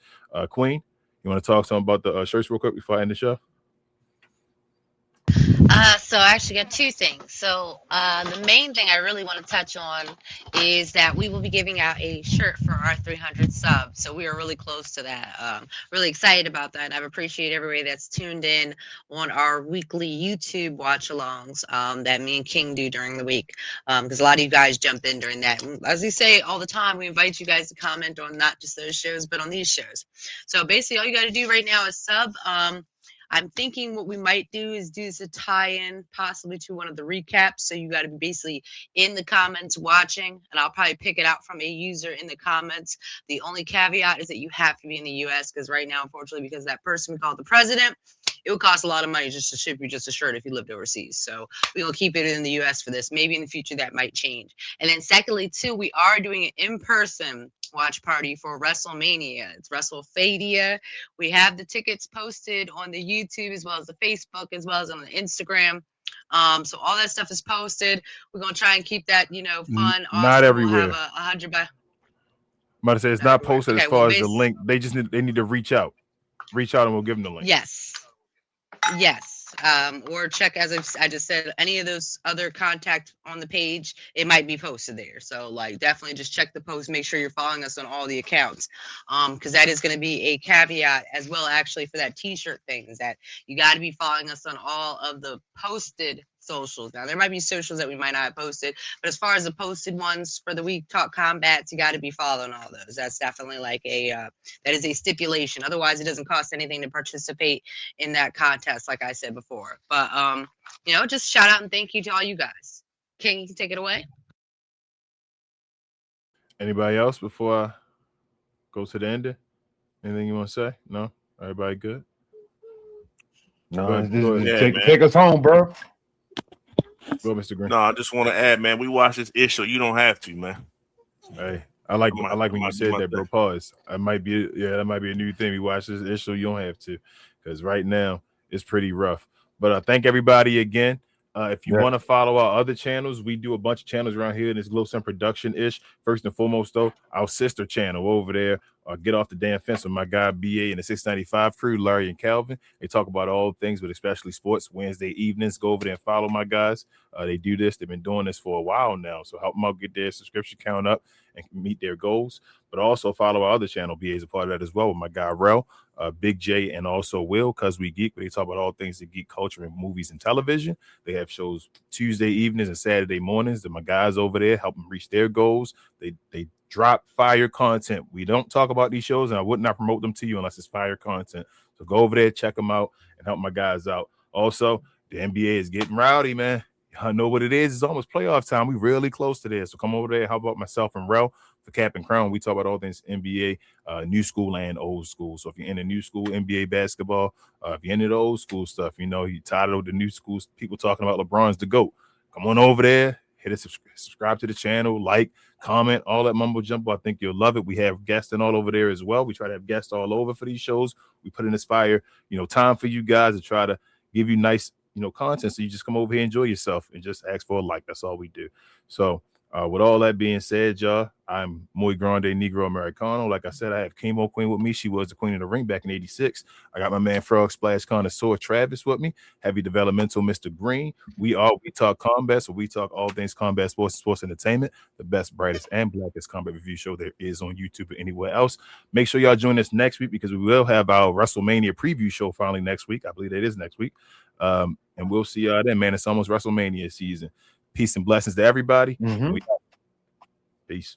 Queen, you want to talk something about the shirts real quick before I end the show? So I actually got two things. So the main thing I really want to touch on is that we will be giving out a shirt for our 300 subs. So we are really close to that. Really excited about that. And I appreciate everybody that's tuned in on our weekly YouTube watch-alongs that me and King do during the week. Because a lot of you guys jump in during that. And as we say all the time, we invite you guys to comment on not just those shows, but on these shows. So basically all you got to do right now is sub. I'm thinking what we might do is do this a tie-in possibly to one of the recaps. So you got to be basically in the comments watching, and I'll probably pick it out from a user in the comments. The only caveat is that you have to be in the US, because right now, unfortunately, because that person we call the president, it would cost a lot of money just to ship you just a shirt if you lived overseas. So we're going to keep it in the US for this. Maybe in the future that might change. And then secondly, too, we are doing an in-person watch party for WrestleMania. It's WrestleFadia. We have the tickets posted on the YouTube as well as the Facebook as well as on the Instagram. So all that stuff is posted. We're gonna try and keep that, you know, fun. Not Also, everywhere. we'll have 100 by. But say it's not posted Okay, as far well, as the link. They need to reach out, and we'll give them the link. Yes. Or check, as I just said, any of those other contact on the page, it might be posted there. So like definitely just check the post, make sure you're following us on all the accounts. Because that is going to be a caveat as well, actually, for that t-shirt thing, is that you got to be following us on all of the posted socials. Now there might be socials that we might not have posted, but as far as the posted ones for the Week Talk Combats, you got to be following all those. That's definitely like a that is a stipulation. Otherwise, it doesn't cost anything to participate in that contest, like I said before. But you know, just shout out and thank you to all you guys. King, you can take it away. Anybody else before I go to the ending? Anything you want to say? No? Everybody good? No, ahead. take us home, bro. Go, Mr. Green. No, I just want to add, man, we watch this issue. You don't have to, man. Hey, I like when you said that, bro. Pause. That might be a new thing. We watch this issue. You don't have to, because right now it's pretty rough. But thank everybody again. If you want to follow our other channels, we do a bunch of channels around here in this Glow Sun Production-ish. First and foremost, though, our sister channel over there, Get Off the Damn Fence with my guy BA and the 695 crew, Larry and Calvin. They talk about all things, but especially sports. Wednesday evenings, go over there and follow my guys. They do this. They've been doing this for a while now, so help them out get their subscription count up and meet their goals. But also follow our other channel. BA is a part of that as well with my guy Rel, Big J, and also Will, Cause We Geek, where they talk about all things that geek culture and movies and television. They have shows Tuesday evenings and Saturday mornings. And my guys over there help them reach their goals. They drop fire content. We don't talk about these shows, and I would not promote them to you unless it's fire content. So go over there, check them out, and help my guys out. Also, the NBA is getting rowdy, man. I know what it is. It's almost playoff time. We're really close to this. So come over there. How about myself and Rel for Cap and Crown? We talk about all things NBA, new school and old school. So if you're in the new school NBA basketball, if you're into the old school stuff, you know, you're tired of the new school people talking about LeBron's the GOAT. Come on over there. Hit it, subscribe to the channel, like, comment, all that mumbo jumbo. I think you'll love it. We have guests and all over there as well. We try to have guests all over for these shows. We put in this fire, time for you guys to try to give you nice, content. So you just come over here, enjoy yourself, and just ask for a like. That's all we do. So with all that being said, y'all, I'm Muy Grande Negro Americano. Like I said, I have Chemo Queen with me. She was the queen of the ring back in '86. I got my man Frog Splash Connoisseur Travis with me. Heavy Developmental Mr. Green. We talk combat, so we talk all things combat sports and sports entertainment. The best, brightest, and blackest combat review show there is on YouTube or anywhere else. Make sure y'all join us next week, because we will have our WrestleMania preview show finally next week. I believe it is next week. And we'll see y'all then, man. It's almost WrestleMania season. Peace and blessings to everybody. Mm-hmm. Peace.